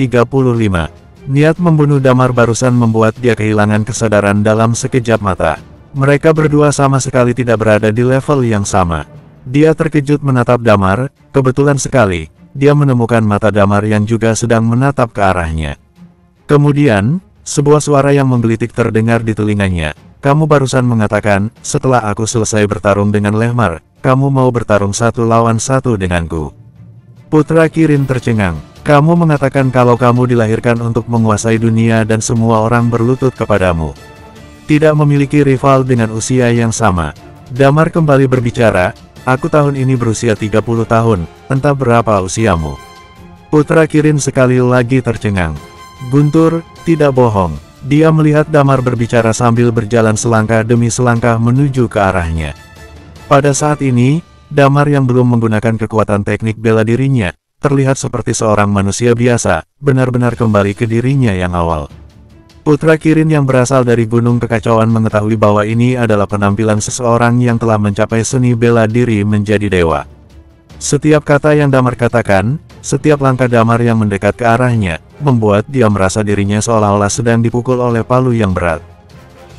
Niat membunuh Damar barusan membuat dia kehilangan kesadaran dalam sekejap mata. Mereka berdua sama sekali tidak berada di level yang sama. Dia terkejut menatap Damar. Kebetulan sekali, dia menemukan mata Damar yang juga sedang menatap ke arahnya. Kemudian, sebuah suara yang menggelitik terdengar di telinganya. Kamu barusan mengatakan, setelah aku selesai bertarung dengan Lehmar, kamu mau bertarung 1 lawan 1 denganku. Putra Kirin tercengang. Kamu mengatakan kalau kamu dilahirkan untuk menguasai dunia dan semua orang berlutut kepadamu. Tidak memiliki rival dengan usia yang sama. Damar kembali berbicara, aku tahun ini berusia 30 tahun, entah berapa usiamu. Putra Kirin sekali lagi tercengang. Guntur, tidak bohong. Dia melihat Damar berbicara sambil berjalan selangkah demi selangkah menuju ke arahnya. Pada saat ini, Damar yang belum menggunakan kekuatan teknik bela dirinya, terlihat seperti seorang manusia biasa, benar-benar kembali ke dirinya yang awal. Putra Kirin yang berasal dari Gunung Kekacauan mengetahui bahwa ini adalah penampilan seseorang yang telah mencapai seni bela diri menjadi dewa. Setiap kata yang Damar katakan, setiap langkah Damar yang mendekat ke arahnya, membuat dia merasa dirinya seolah-olah sedang dipukul oleh palu yang berat.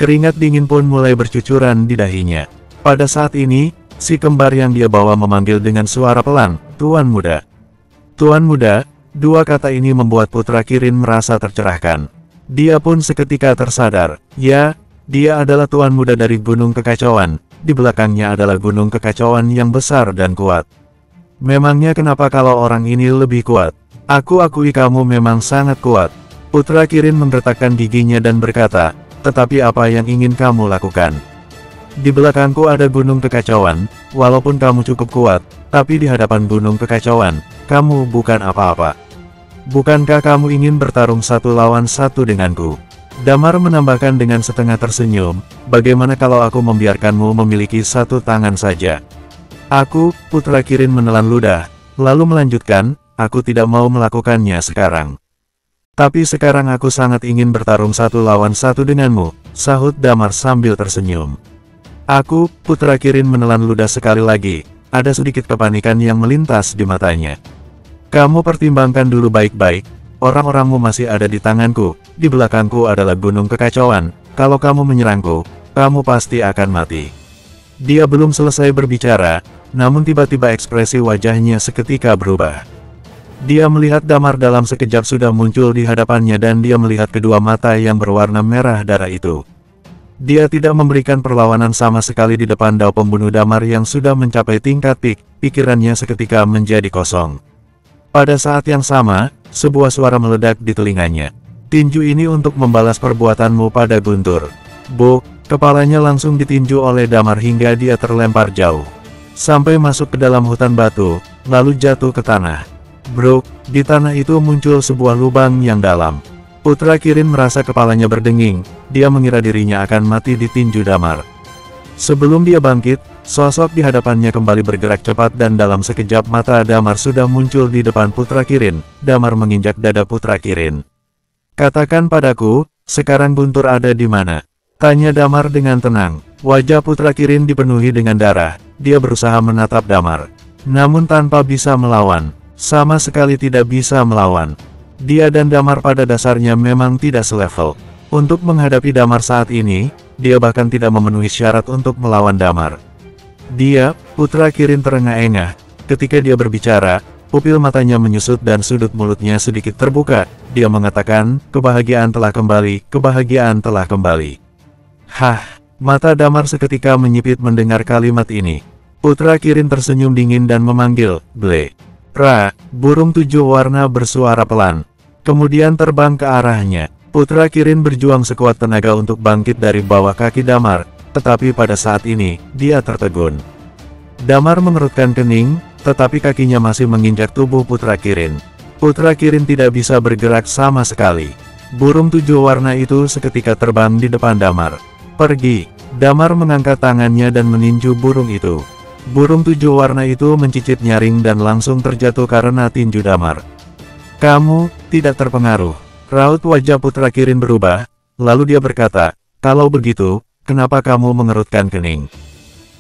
Keringat dingin pun mulai bercucuran di dahinya. Pada saat ini, si kembar yang dia bawa memanggil dengan suara pelan, "Tuan Muda." Tuan Muda, dua kata ini membuat Putra Kirin merasa tercerahkan. Dia pun seketika tersadar, ya, dia adalah Tuan Muda dari Gunung Kekacauan, di belakangnya adalah Gunung Kekacauan yang besar dan kuat. Memangnya kenapa kalau orang ini lebih kuat? Aku akui kamu memang sangat kuat. Putra Kirin menggertakkan giginya dan berkata, tetapi apa yang ingin kamu lakukan? Di belakangku ada Gunung Kekacauan, walaupun kamu cukup kuat, tapi di hadapan Gunung Kekacauan, kamu bukan apa-apa. Bukankah kamu ingin bertarung 1 lawan 1 denganku? Damar menambahkan dengan setengah tersenyum, bagaimana kalau aku membiarkanmu memiliki 1 tangan saja? Aku, Putra Kirin menelan ludah, lalu melanjutkan, aku tidak mau melakukannya sekarang. Tapi sekarang aku sangat ingin bertarung 1 lawan 1 denganmu, sahut Damar sambil tersenyum. Aku, Putra Kirin menelan ludah sekali lagi, ada sedikit kepanikan yang melintas di matanya. Kamu pertimbangkan dulu baik-baik, orang-orangmu masih ada di tanganku, di belakangku adalah Gunung Kekacauan, kalau kamu menyerangku, kamu pasti akan mati. Dia belum selesai berbicara, namun tiba-tiba ekspresi wajahnya seketika berubah. Dia melihat Damar dalam sekejap sudah muncul di hadapannya dan dia melihat kedua mata yang berwarna merah darah itu. Dia tidak memberikan perlawanan sama sekali di depan dao pembunuh Damar yang sudah mencapai tingkat pik, pikirannya seketika menjadi kosong. Pada saat yang sama, sebuah suara meledak di telinganya. Tinju ini untuk membalas perbuatanmu pada Guntur. Buk, kepalanya langsung ditinju oleh Damar hingga dia terlempar jauh. Sampai masuk ke dalam hutan batu, lalu jatuh ke tanah. Bruk, di tanah itu muncul sebuah lubang yang dalam. Putra Kirin merasa kepalanya berdenging, dia mengira dirinya akan mati ditinju Damar. Sebelum dia bangkit, sosok di hadapannya kembali bergerak cepat dan dalam sekejap mata Damar sudah muncul di depan Putra Kirin. Damar menginjak dada Putra Kirin. Katakan padaku, sekarang Guntur ada di mana? Tanya Damar dengan tenang. Wajah Putra Kirin dipenuhi dengan darah, dia berusaha menatap Damar. Namun tanpa bisa melawan, sama sekali tidak bisa melawan. Dia dan Damar pada dasarnya memang tidak selevel. Untuk menghadapi Damar saat ini, dia bahkan tidak memenuhi syarat untuk melawan Damar. Dia, Putra Kirin terengah-engah, ketika dia berbicara, pupil matanya menyusut dan sudut mulutnya sedikit terbuka, dia mengatakan, kebahagiaan telah kembali, kebahagiaan telah kembali. Hah, mata Damar seketika menyipit mendengar kalimat ini. Putra Kirin tersenyum dingin dan memanggil, Ble. Pra, burung 7 warna bersuara pelan. Kemudian terbang ke arahnya. Putra Kirin berjuang sekuat tenaga untuk bangkit dari bawah kaki Damar, tetapi pada saat ini, dia tertegun. Damar mengerutkan kening, tetapi kakinya masih menginjak tubuh Putra Kirin. Putra Kirin tidak bisa bergerak sama sekali. Burung 7 warna itu seketika terbang di depan Damar. Pergi. Damar mengangkat tangannya dan meninju burung itu. Burung 7 warna itu mencicit nyaring dan langsung terjatuh karena tinju Damar. Kamu tidak terpengaruh. Raut wajah Putra Kirin berubah, lalu dia berkata, kalau begitu, kenapa kamu mengerutkan kening?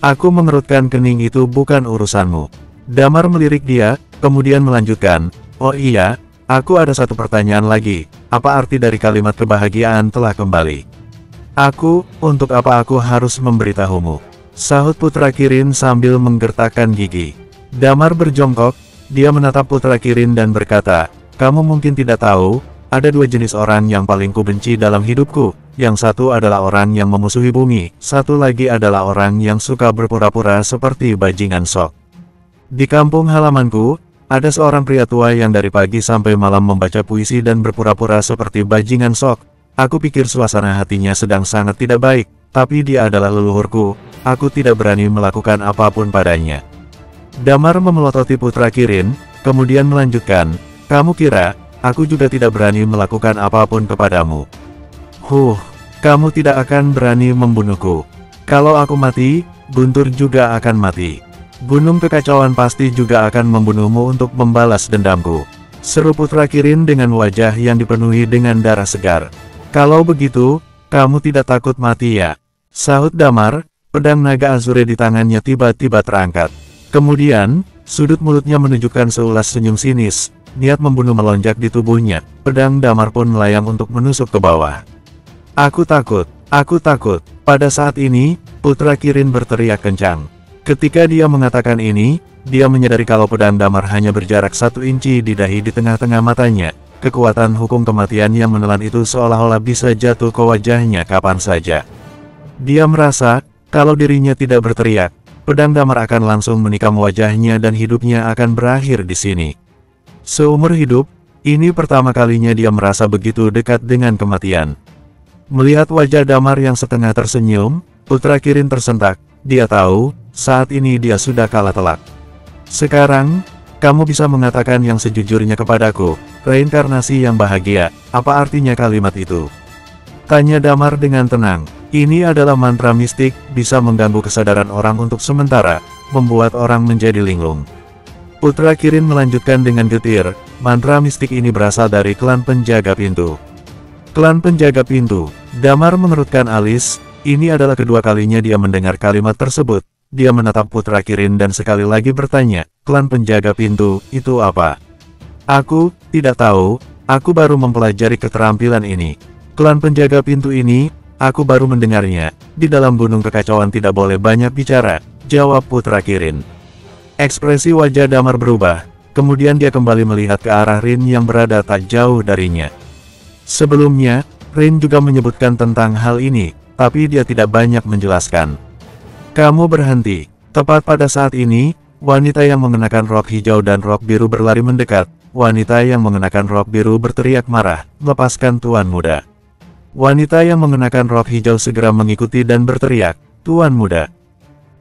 Aku mengerutkan kening, itu bukan urusanmu. Damar melirik dia, kemudian melanjutkan, oh iya, aku ada satu pertanyaan lagi, apa arti dari kalimat kebahagiaan telah kembali? Untuk apa aku harus memberitahumu? Sahut Putra Kirin sambil menggertakkan gigi. Damar berjongkok, dia menatap Putra Kirin dan berkata, kamu mungkin tidak tahu, ada dua jenis orang yang paling kubenci dalam hidupku. Yang satu adalah orang yang memusuhi bumi, satu lagi adalah orang yang suka berpura-pura seperti bajingan sok. Di kampung halamanku, ada seorang pria tua yang dari pagi sampai malam membaca puisi dan berpura-pura seperti bajingan sok. Aku pikir suasana hatinya sedang sangat tidak baik, tapi dia adalah leluhurku, aku tidak berani melakukan apapun padanya. Damar memelototi Putra Kirin, kemudian melanjutkan, kamu kira, aku juga tidak berani melakukan apapun kepadamu? Kamu tidak akan berani membunuhku. Kalau aku mati, Guntur juga akan mati. Gunung Kekacauan pasti juga akan membunuhmu untuk membalas dendamku. Seru Putra Kirin dengan wajah yang dipenuhi dengan darah segar. Kalau begitu, kamu tidak takut mati ya? Sahut Damar, pedang naga azure di tangannya tiba-tiba terangkat. Kemudian, sudut mulutnya menunjukkan seulas senyum sinis, niat membunuh melonjak di tubuhnya, pedang Damar pun melayang untuk menusuk ke bawah. Aku takut. Pada saat ini, Putra Kirin berteriak kencang. Ketika dia mengatakan ini, dia menyadari kalau pedang Damar hanya berjarak 1 inci di dahi di tengah-tengah matanya. Kekuatan hukum kematian yang menelan itu seolah-olah bisa jatuh ke wajahnya kapan saja. Dia merasa, kalau dirinya tidak berteriak, pedang Damar akan langsung menikam wajahnya dan hidupnya akan berakhir di sini. Seumur hidup, ini pertama kalinya dia merasa begitu dekat dengan kematian. Melihat wajah Damar yang setengah tersenyum, Putra Kirin tersentak. Dia tahu, saat ini dia sudah kalah telak. Sekarang, kamu bisa mengatakan yang sejujurnya kepadaku, reinkarnasi yang bahagia, apa artinya kalimat itu? Tanya Damar dengan tenang. Ini adalah mantra mistik, bisa mengganggu kesadaran orang untuk sementara, membuat orang menjadi linglung. Putra Kirin melanjutkan dengan getir, mantra mistik ini berasal dari klan penjaga pintu. Klan penjaga pintu. Damar mengerutkan alis, ini adalah kedua kalinya dia mendengar kalimat tersebut. Dia menatap Putra Kirin dan sekali lagi bertanya, klan penjaga pintu, itu apa? Aku tidak tahu, aku baru mempelajari keterampilan ini. Klan penjaga pintu ini, aku baru mendengarnya. Di dalam Gunung Kekacauan tidak boleh banyak bicara, jawab Putra Kirin. Ekspresi wajah Damar berubah, kemudian dia kembali melihat ke arah Rin yang berada tak jauh darinya. Sebelumnya, Rin juga menyebutkan tentang hal ini, tapi dia tidak banyak menjelaskan. Kamu berhenti. Tepat pada saat ini, wanita yang mengenakan rok hijau dan rok biru berlari mendekat. Wanita yang mengenakan rok biru berteriak marah, lepaskan Tuan Muda. Wanita yang mengenakan rok hijau segera mengikuti dan berteriak, Tuan Muda.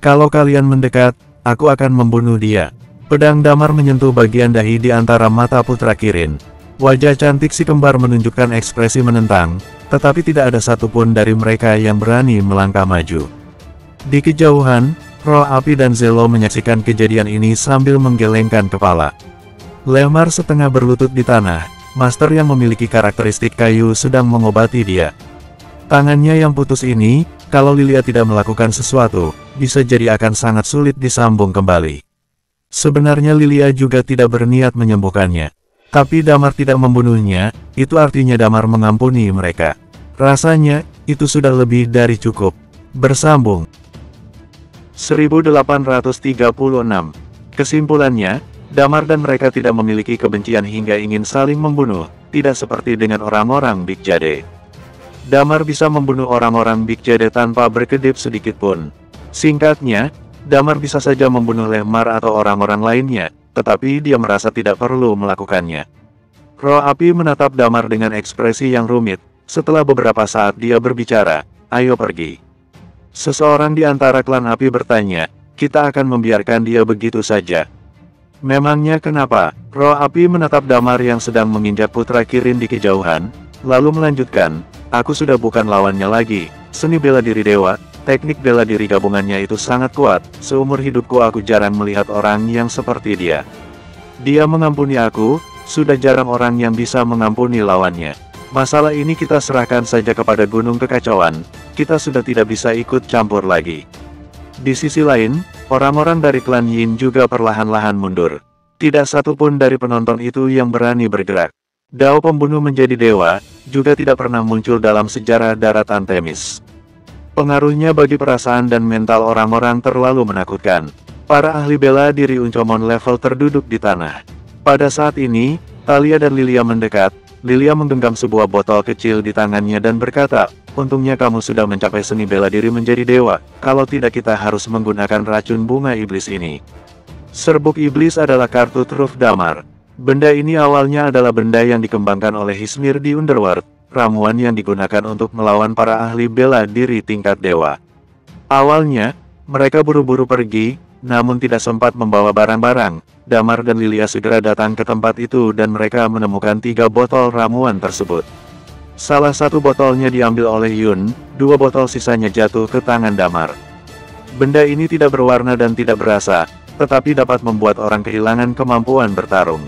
Kalau kalian mendekat, aku akan membunuh dia. Pedang Damar menyentuh bagian dahi di antara mata Putra Kirin. Wajah cantik si kembar menunjukkan ekspresi menentang, tetapi tidak ada satupun dari mereka yang berani melangkah maju. Di kejauhan, Roh Api dan Zelo menyaksikan kejadian ini sambil menggelengkan kepala. Lehmar setengah berlutut di tanah, master yang memiliki karakteristik kayu sedang mengobati dia. Tangannya yang putus ini, kalau Lilia tidak melakukan sesuatu, bisa jadi akan sangat sulit disambung kembali. Sebenarnya Lilia juga tidak berniat menyembuhkannya. Tapi Damar tidak membunuhnya, itu artinya Damar mengampuni mereka. Rasanya, itu sudah lebih dari cukup. Bersambung. 1836. Kesimpulannya, Damar dan mereka tidak memiliki kebencian hingga ingin saling membunuh, tidak seperti dengan orang-orang Big Jade. Damar bisa membunuh orang-orang Big Jade tanpa berkedip sedikitpun. Singkatnya, Damar bisa saja membunuh Lehmar atau orang-orang lainnya, tetapi dia merasa tidak perlu melakukannya. Roh Api menatap Damar dengan ekspresi yang rumit. Setelah beberapa saat dia berbicara, ayo pergi. Seseorang di antara klan Api bertanya, kita akan membiarkan dia begitu saja. Memangnya kenapa? Roh Api menatap Damar yang sedang menginjak Putra Kirin di kejauhan, lalu melanjutkan, aku sudah bukan lawannya lagi. Seni bela diri dewa, teknik bela diri gabungannya itu sangat kuat. Seumur hidupku aku jarang melihat orang yang seperti dia. Dia mengampuni aku, sudah jarang orang yang bisa mengampuni lawannya. Masalah ini kita serahkan saja kepada Gunung Kekacauan, kita sudah tidak bisa ikut campur lagi. Di sisi lain, orang-orang dari klan Yin juga perlahan-lahan mundur. Tidak satu pun dari penonton itu yang berani bergerak. Dao pembunuh menjadi dewa, juga tidak pernah muncul dalam sejarah daratan Themis. Pengaruhnya bagi perasaan dan mental orang-orang terlalu menakutkan. Para ahli bela diri Uncomon level terduduk di tanah. Pada saat ini, Thalia dan Lilia mendekat. Lilia menggenggam sebuah botol kecil di tangannya dan berkata, "Untungnya kamu sudah mencapai seni bela diri menjadi dewa, kalau tidak kita harus menggunakan racun bunga iblis ini." Serbuk iblis adalah kartu truf Damar. Benda ini awalnya adalah benda yang dikembangkan oleh Hismir di Underworld, ramuan yang digunakan untuk melawan para ahli bela diri tingkat dewa. Awalnya, mereka buru-buru pergi, namun tidak sempat membawa barang-barang. Damar dan Lilia segera datang ke tempat itu dan mereka menemukan 3 botol ramuan tersebut. Salah satu botolnya diambil oleh Yun, 2 botol sisanya jatuh ke tangan Damar. Benda ini tidak berwarna dan tidak berasa, tetapi dapat membuat orang kehilangan kemampuan bertarung.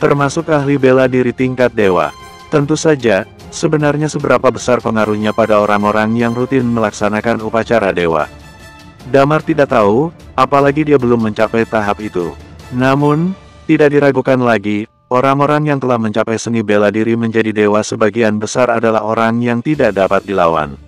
Termasuk ahli bela diri tingkat dewa. Tentu saja, sebenarnya seberapa besar pengaruhnya pada orang-orang yang rutin melaksanakan upacara dewa. Damar tidak tahu, apalagi dia belum mencapai tahap itu. Namun, tidak diragukan lagi, orang-orang yang telah mencapai seni bela diri menjadi dewa sebagian besar adalah orang yang tidak dapat dilawan.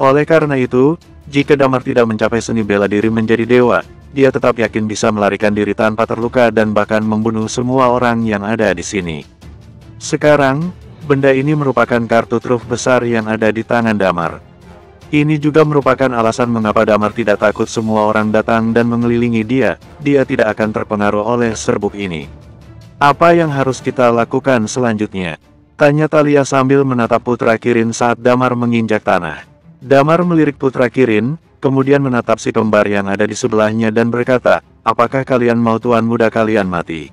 Oleh karena itu, jika Damar tidak mencapai seni bela diri menjadi dewa, dia tetap yakin bisa melarikan diri tanpa terluka dan bahkan membunuh semua orang yang ada di sini. Sekarang, benda ini merupakan kartu truf besar yang ada di tangan Damar. Ini juga merupakan alasan mengapa Damar tidak takut semua orang datang dan mengelilingi dia. Dia tidak akan terpengaruh oleh serbuk ini. "Apa yang harus kita lakukan selanjutnya?" tanya Thalia sambil menatap Putra Kirin saat Damar menginjak tanah. Damar melirik Putra Kirin, kemudian menatap si kembar yang ada di sebelahnya dan berkata, "Apakah kalian mau tuan muda kalian mati?"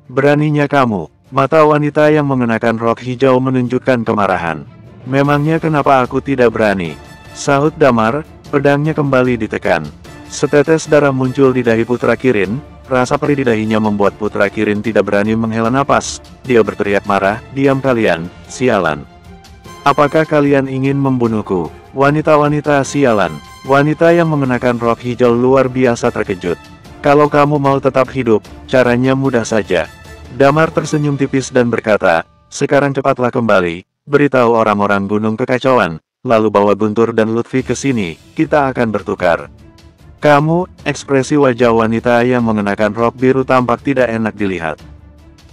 "Beraninya kamu." Mata wanita yang mengenakan rok hijau menunjukkan kemarahan. "Memangnya kenapa aku tidak berani?" sahut Damar, pedangnya kembali ditekan. Setetes darah muncul di dahi Putra Kirin, rasa perih di dahinya membuat Putra Kirin tidak berani menghela napas. Dia berteriak marah, "Diam kalian, sialan. Apakah kalian ingin membunuhku?" Wanita-wanita sialan. Wanita yang mengenakan rok hijau luar biasa terkejut. "Kalau kamu mau tetap hidup, caranya mudah saja." Damar tersenyum tipis dan berkata, "Sekarang cepatlah kembali, beritahu orang-orang Gunung Kekacauan, lalu bawa Guntur dan Lutfi ke sini, kita akan bertukar." "Kamu," ekspresi wajah wanita yang mengenakan rok biru tampak tidak enak dilihat.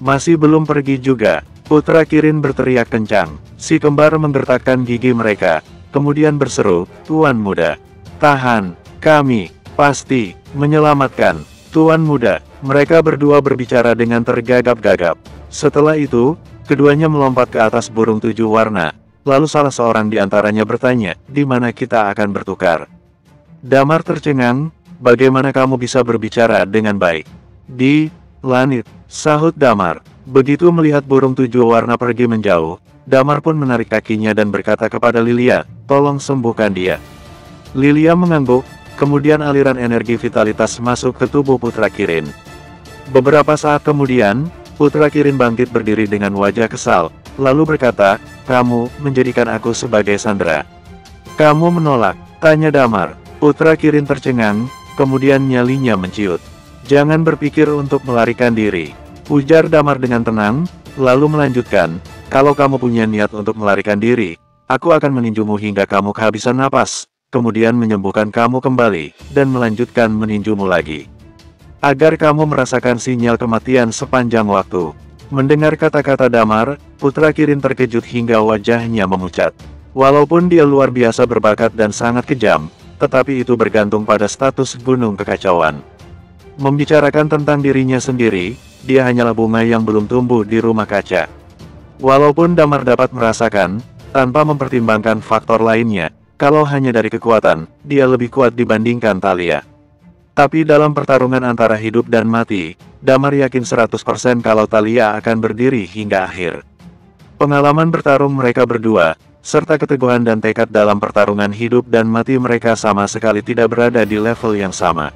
"Masih belum pergi juga." Putra Kirin berteriak kencang. Si kembar menggertakkan gigi mereka, kemudian berseru, "Tuan muda, tahan, kami pasti menyelamatkan Tuan muda." Mereka berdua berbicara dengan tergagap-gagap. Setelah itu, keduanya melompat ke atas burung 7 warna. Lalu salah seorang di antaranya bertanya, "Di mana kita akan bertukar?" Damar tercengang, "Bagaimana kamu bisa berbicara dengan baik?" "Di langit," sahut Damar. Begitu melihat burung 7 warna pergi menjauh, Damar pun menarik kakinya dan berkata kepada Lilia, "Tolong sembuhkan dia." Lilia mengangguk, kemudian aliran energi vitalitas masuk ke tubuh Putra Kirin. Beberapa saat kemudian, Putra Kirin bangkit berdiri dengan wajah kesal, lalu berkata, "Kamu menjadikan aku sebagai sandera." "Kamu menolak?" tanya Damar. Putra Kirin tercengang, kemudian nyalinya menciut. "Jangan berpikir untuk melarikan diri," ujar Damar dengan tenang, lalu melanjutkan, "Kalau kamu punya niat untuk melarikan diri, aku akan meninjumu hingga kamu kehabisan napas, kemudian menyembuhkan kamu kembali, dan melanjutkan meninjumu lagi, agar kamu merasakan sinyal kematian sepanjang waktu." Mendengar kata-kata Damar, Putra Kirin terkejut hingga wajahnya memucat. Walaupun dia luar biasa berbakat dan sangat kejam, tetapi itu bergantung pada status Gunung Kekacauan. Membicarakan tentang dirinya sendiri, dia hanyalah bunga yang belum tumbuh di rumah kaca. Walaupun Damar dapat merasakan, tanpa mempertimbangkan faktor lainnya, kalau hanya dari kekuatan, dia lebih kuat dibandingkan Thalia. Tapi dalam pertarungan antara hidup dan mati, Damar yakin 100% kalau Thalia akan berdiri hingga akhir. Pengalaman bertarung mereka berdua, serta keteguhan dan tekad dalam pertarungan hidup dan mati mereka sama sekali tidak berada di level yang sama.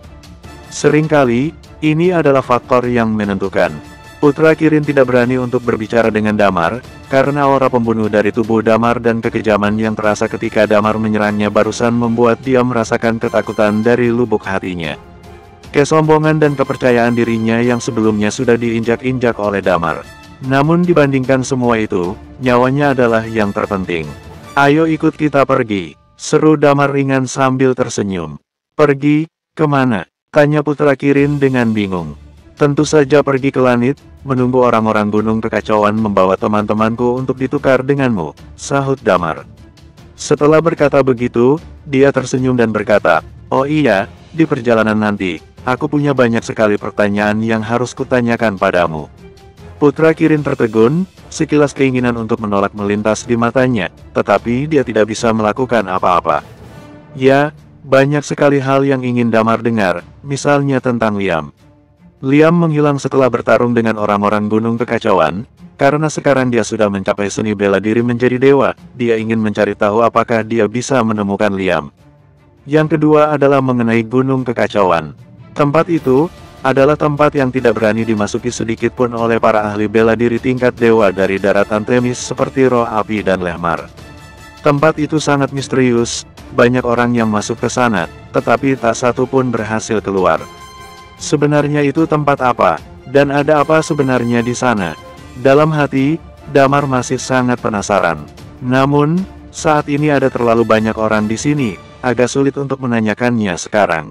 Seringkali, ini adalah faktor yang menentukan. Putra Kirin tidak berani untuk berbicara dengan Damar, karena aura pembunuh dari tubuh Damar dan kekejaman yang terasa ketika Damar menyerangnya barusan membuat dia merasakan ketakutan dari lubuk hatinya. Kesombongan dan kepercayaan dirinya yang sebelumnya sudah diinjak-injak oleh Damar. Namun dibandingkan semua itu, nyawanya adalah yang terpenting. "Ayo ikut kita pergi," seru Damar ringan sambil tersenyum. "Pergi, kemana?" tanya Putra Kirin dengan bingung. "Tentu saja pergi ke langit, menunggu orang-orang gunung kekacauan membawa teman-temanku untuk ditukar denganmu," sahut Damar. Setelah berkata begitu, dia tersenyum dan berkata, "Oh iya, di perjalanan nanti, aku punya banyak sekali pertanyaan yang harus kutanyakan padamu." Putra Kirin tertegun, sekilas keinginan untuk menolak melintas di matanya, tetapi dia tidak bisa melakukan apa-apa. Ya, banyak sekali hal yang ingin Damar dengar, misalnya tentang Liam. Liam menghilang setelah bertarung dengan orang-orang gunung kekacauan, karena sekarang dia sudah mencapai seni bela diri menjadi dewa, dia ingin mencari tahu apakah dia bisa menemukan Liam. Yang kedua adalah mengenai gunung kekacauan. Tempat itu adalah tempat yang tidak berani dimasuki sedikit pun oleh para ahli bela diri tingkat dewa dari daratan Themis seperti Roh Api dan Lehmar. Tempat itu sangat misterius, banyak orang yang masuk ke sana, tetapi tak satu pun berhasil keluar. Sebenarnya itu tempat apa, dan ada apa sebenarnya di sana? Dalam hati, Damar masih sangat penasaran. Namun, saat ini ada terlalu banyak orang di sini, agak sulit untuk menanyakannya sekarang.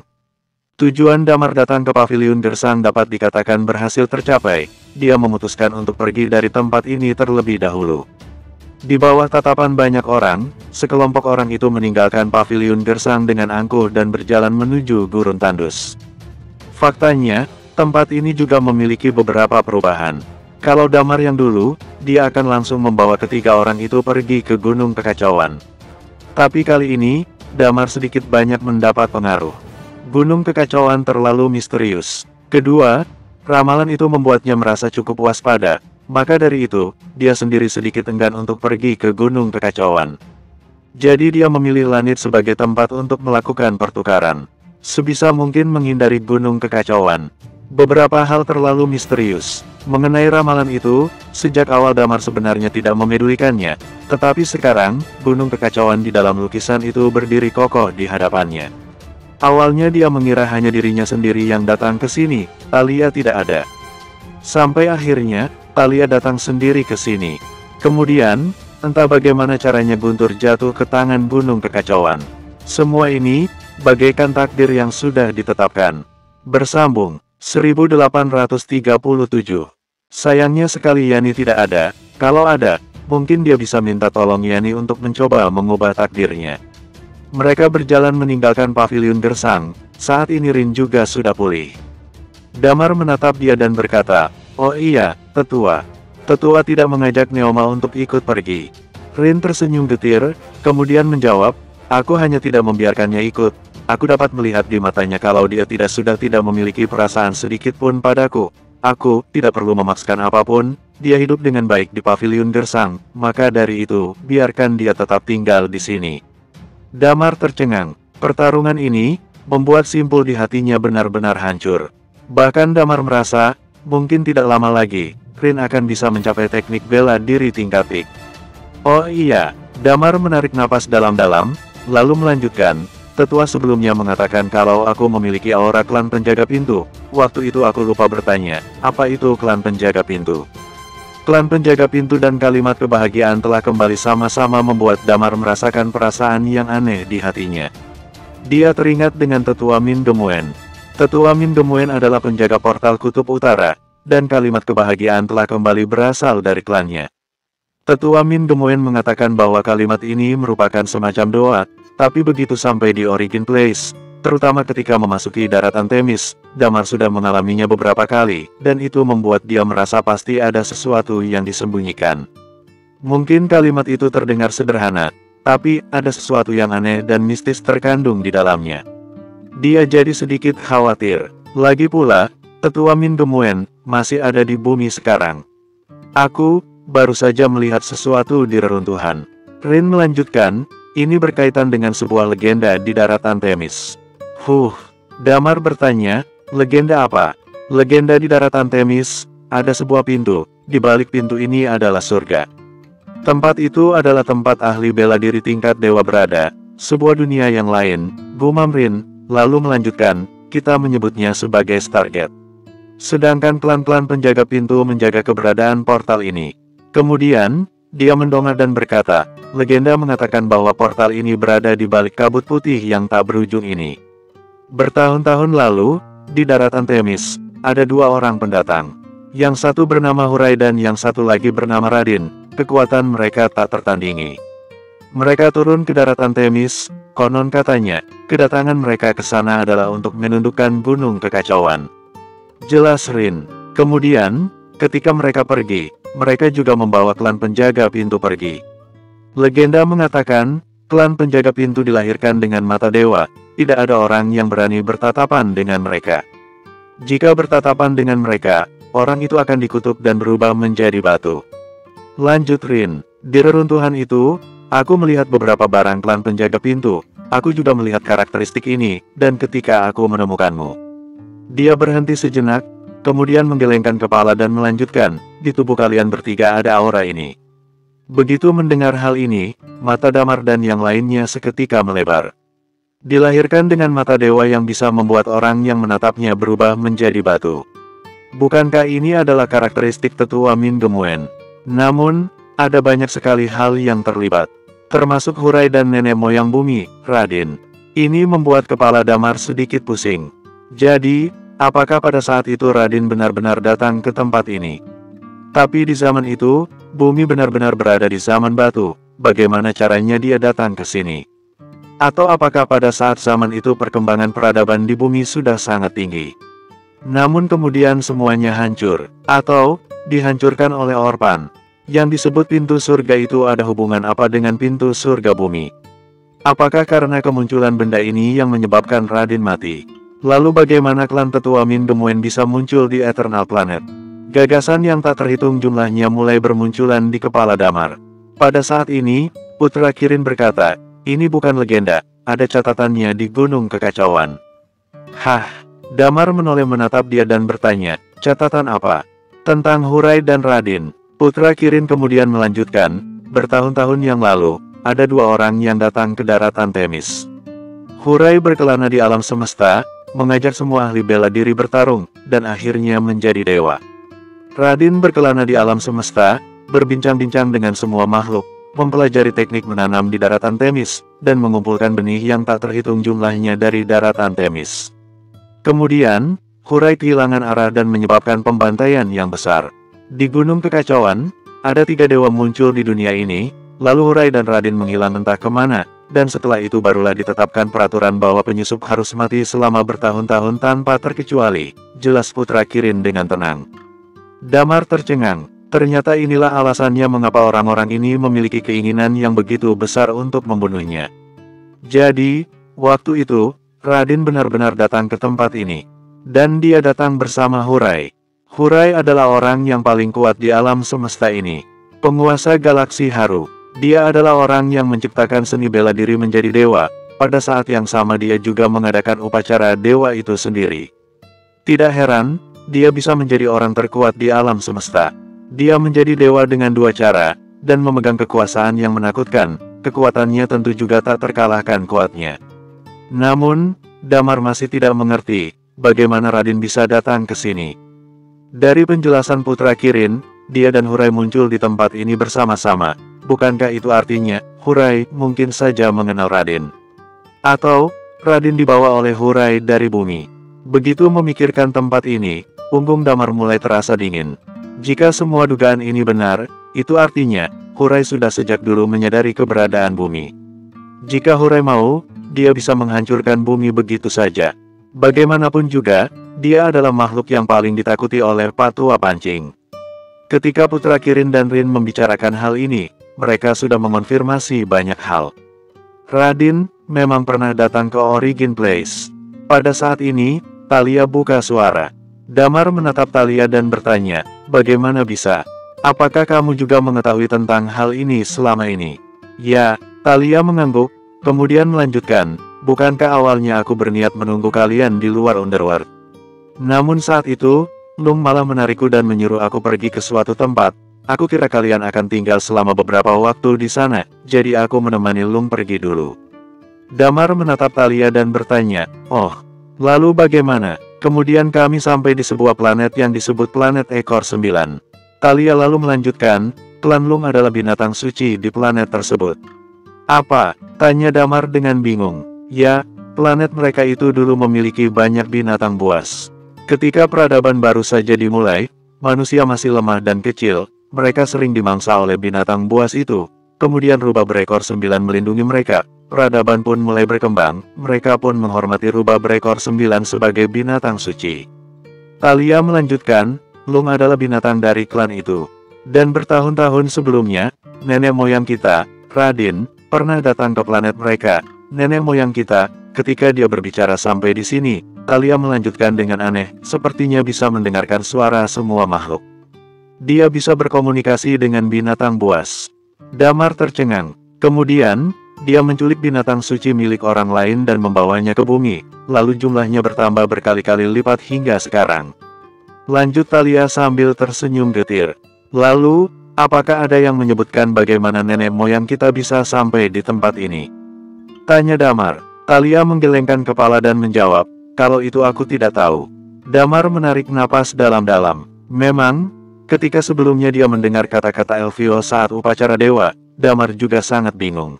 Tujuan Damar datang ke Paviliun Gersang dapat dikatakan berhasil tercapai. Dia memutuskan untuk pergi dari tempat ini terlebih dahulu. Di bawah tatapan banyak orang, sekelompok orang itu meninggalkan Paviliun Gersang dengan angkuh dan berjalan menuju Gurun Tandus. Faktanya, tempat ini juga memiliki beberapa perubahan. Kalau Damar yang dulu, dia akan langsung membawa ketiga orang itu pergi ke Gunung Kekacauan. Tapi kali ini, Damar sedikit banyak mendapat pengaruh. Gunung Kekacauan terlalu misterius. Kedua, ramalan itu membuatnya merasa cukup waspada, maka dari itu, dia sendiri sedikit enggan untuk pergi ke Gunung Kekacauan. Jadi dia memilih langit sebagai tempat untuk melakukan pertukaran. Sebisa mungkin menghindari Gunung Kekacauan. Beberapa hal terlalu misterius. Mengenai ramalan itu, sejak awal Damar sebenarnya tidak memedulikannya, tetapi sekarang, Gunung Kekacauan di dalam lukisan itu berdiri kokoh di hadapannya. Awalnya dia mengira hanya dirinya sendiri yang datang ke sini, Thalia tidak ada. Sampai akhirnya, Thalia datang sendiri ke sini. Kemudian, entah bagaimana caranya Guntur jatuh ke tangan Gunung Kekacauan. Semua ini, bagaikan takdir yang sudah ditetapkan. Bersambung, 1837. Sayangnya sekali Yani tidak ada, kalau ada, mungkin dia bisa minta tolong Yani untuk mencoba mengubah takdirnya. Mereka berjalan meninggalkan Paviliun Gersang, saat ini Rin juga sudah pulih. Damar menatap dia dan berkata, "Oh iya, tetua. Tetua tidak mengajak Neoma untuk ikut pergi." Rin tersenyum getir, kemudian menjawab, "Aku hanya tidak membiarkannya ikut. Aku dapat melihat di matanya kalau dia sudah tidak memiliki perasaan sedikit pun padaku. Aku tidak perlu memaksakan apapun, dia hidup dengan baik di Paviliun Gersang, maka dari itu, biarkan dia tetap tinggal di sini." Damar tercengang. Pertarungan ini membuat simpul di hatinya benar-benar hancur. Bahkan Damar merasa, mungkin tidak lama lagi, Rin akan bisa mencapai teknik bela diri tingkat peak. Oh iya, Damar menarik napas dalam-dalam, lalu melanjutkan, "Tetua sebelumnya mengatakan kalau aku memiliki aura klan penjaga pintu. Waktu itu aku lupa bertanya, apa itu klan penjaga pintu?" Klan penjaga pintu dan kalimat kebahagiaan telah kembali sama-sama membuat Damar merasakan perasaan yang aneh di hatinya. Dia teringat dengan Tetua Min Gemuen. Tetua Min Gemuen adalah penjaga portal Kutub Utara, dan kalimat kebahagiaan telah kembali berasal dari klannya. Tetua Min Gemuen mengatakan bahwa kalimat ini merupakan semacam doa, tapi begitu sampai di Origin Place, terutama ketika memasuki daratan Themis, Damar sudah mengalaminya beberapa kali, dan itu membuat dia merasa pasti ada sesuatu yang disembunyikan. Mungkin kalimat itu terdengar sederhana, tapi ada sesuatu yang aneh dan mistis terkandung di dalamnya. Dia jadi sedikit khawatir. Lagi pula, Tetua Min Gemuen masih ada di bumi sekarang. "Aku baru saja melihat sesuatu di reruntuhan." Rin melanjutkan, "Ini berkaitan dengan sebuah legenda di daratan Themis." Damar bertanya, "Legenda apa?" "Legenda di daratan Themis ada sebuah pintu. Di balik pintu ini adalah surga. Tempat itu adalah tempat ahli bela diri tingkat dewa berada, sebuah dunia yang lain, gumam Rin, lalu melanjutkan, kita menyebutnya sebagai Stargate. Sedangkan klan-klan penjaga pintu menjaga keberadaan portal ini. Kemudian, dia mendongak dan berkata, legenda mengatakan bahwa portal ini berada di balik kabut putih yang tak berujung ini. Bertahun-tahun lalu, di daratan Themis, ada dua orang pendatang. Yang satu bernama Hurai dan yang satu lagi bernama Radin. Kekuatan mereka tak tertandingi. Mereka turun ke daratan Themis, konon katanya, kedatangan mereka ke sana adalah untuk menundukkan gunung kekacauan. Jelas Rin. Kemudian, ketika mereka pergi, mereka juga membawa klan penjaga pintu pergi. Legenda mengatakan, klan penjaga pintu dilahirkan dengan mata dewa, tidak ada orang yang berani bertatapan dengan mereka. Jika bertatapan dengan mereka, orang itu akan dikutuk dan berubah menjadi batu. Lanjut Rin, di reruntuhan itu, aku melihat beberapa barang klan penjaga pintu, aku juga melihat karakteristik ini, dan ketika aku menemukanmu. Dia berhenti sejenak, kemudian menggelengkan kepala dan melanjutkan, di tubuh kalian bertiga ada aura ini. Begitu mendengar hal ini, mata Damar dan yang lainnya seketika melebar. Dilahirkan dengan mata dewa yang bisa membuat orang yang menatapnya berubah menjadi batu. Bukankah ini adalah karakteristik tetua Min Gemuen? Namun, ada banyak sekali hal yang terlibat. Termasuk Hurai dan nenek moyang bumi, Radin. Ini membuat kepala Damar sedikit pusing. Jadi, apakah pada saat itu Radin benar-benar datang ke tempat ini? Tapi di zaman itu, bumi benar-benar berada di zaman batu. Bagaimana caranya dia datang ke sini? Atau apakah pada saat zaman itu perkembangan peradaban di bumi sudah sangat tinggi? Namun kemudian semuanya hancur, atau dihancurkan oleh Orpan. Yang disebut pintu surga itu ada hubungan apa dengan pintu surga bumi? Apakah karena kemunculan benda ini yang menyebabkan Radin mati? Lalu bagaimana klan tetua Min Gemuen bisa muncul di Eternal Planet? Gagasan yang tak terhitung jumlahnya mulai bermunculan di kepala Damar. Pada saat ini, Putra Kirin berkata, ini bukan legenda, ada catatannya di Gunung Kekacauan. Hah, Damar menoleh menatap dia dan bertanya, catatan apa? Tentang Hurai dan Radin. Putra Kirin kemudian melanjutkan, bertahun-tahun yang lalu, ada dua orang yang datang ke daratan Themis. Hurai berkelana di alam semesta, mengajak semua ahli bela diri bertarung, dan akhirnya menjadi dewa. Radin berkelana di alam semesta, berbincang-bincang dengan semua makhluk, mempelajari teknik menanam di daratan Themis, dan mengumpulkan benih yang tak terhitung jumlahnya dari daratan Themis. Kemudian, Hurai kehilangan arah dan menyebabkan pembantaian yang besar. Di Gunung Kekacauan, ada tiga dewa muncul di dunia ini, lalu Hurai dan Radin menghilang entah kemana, dan setelah itu barulah ditetapkan peraturan bahwa penyusup harus mati selama bertahun-tahun tanpa terkecuali, jelas Putra Kirin dengan tenang. Damar tercengang, ternyata inilah alasannya mengapa orang-orang ini memiliki keinginan yang begitu besar untuk membunuhnya. Jadi, waktu itu, Radin benar-benar datang ke tempat ini. Dan dia datang bersama Hurai. Hurai adalah orang yang paling kuat di alam semesta ini. Penguasa galaksi Haru. Dia adalah orang yang menciptakan seni bela diri menjadi dewa. Pada saat yang sama dia juga mengadakan upacara dewa itu sendiri. Tidak heran, dia bisa menjadi orang terkuat di alam semesta. Dia menjadi dewa dengan dua cara, dan memegang kekuasaan yang menakutkan. Kekuatannya tentu juga tak terkalahkan kuatnya. Namun, Damar masih tidak mengerti bagaimana Radin bisa datang ke sini. Dari penjelasan Putra Kirin, dia dan Hurai muncul di tempat ini bersama-sama. Bukankah itu artinya, Hurai mungkin saja mengenal Radin? Atau, Radin dibawa oleh Hurai dari bumi? Begitu memikirkan tempat ini, punggung Damar mulai terasa dingin. Jika semua dugaan ini benar, itu artinya, Hurai sudah sejak dulu menyadari keberadaan bumi. Jika Hurai mau, dia bisa menghancurkan bumi begitu saja. Bagaimanapun juga, dia adalah makhluk yang paling ditakuti oleh Patua Pancing. Ketika Putra Kirin dan Rin membicarakan hal ini, mereka sudah mengonfirmasi banyak hal. Radin memang pernah datang ke Origin Place. Pada saat ini, Thalia buka suara. Damar menatap Thalia dan bertanya, bagaimana bisa? Apakah kamu juga mengetahui tentang hal ini selama ini? Ya, Thalia mengangguk, kemudian melanjutkan, bukankah awalnya aku berniat menunggu kalian di luar Underworld? Namun saat itu, Lung malah menarikku dan menyuruh aku pergi ke suatu tempat. Aku kira kalian akan tinggal selama beberapa waktu di sana, jadi aku menemani Lung pergi dulu. Damar menatap Thalia dan bertanya, "Oh, lalu bagaimana?" Kemudian kami sampai di sebuah planet yang disebut planet Ekor 9. Thalia lalu melanjutkan, klan Lung adalah binatang suci di planet tersebut. "Apa?" tanya Damar dengan bingung. "Ya, planet mereka itu dulu memiliki banyak binatang buas. Ketika peradaban baru saja dimulai, manusia masih lemah dan kecil, mereka sering dimangsa oleh binatang buas itu. Kemudian rubah berekor 9 melindungi mereka. Peradaban pun mulai berkembang, mereka pun menghormati rubah berekor 9 sebagai binatang suci." Thalia melanjutkan, Lung adalah binatang dari klan itu. Dan bertahun-tahun sebelumnya, nenek moyang kita, Radin, pernah datang ke planet mereka. Nenek moyang kita, ketika dia berbicara sampai di sini, Thalia melanjutkan dengan aneh, sepertinya bisa mendengarkan suara semua makhluk. Dia bisa berkomunikasi dengan binatang buas. Damar tercengang. Kemudian, dia menculik binatang suci milik orang lain dan membawanya ke bumi, lalu jumlahnya bertambah berkali-kali lipat hingga sekarang. Lanjut Thalia sambil tersenyum getir. "Lalu, apakah ada yang menyebutkan bagaimana nenek moyang kita bisa sampai di tempat ini?" tanya Damar. Thalia menggelengkan kepala dan menjawab, "Kalau itu aku tidak tahu." Damar menarik napas dalam-dalam. Memang, ketika sebelumnya dia mendengar kata-kata Elvio saat upacara dewa, Damar juga sangat bingung.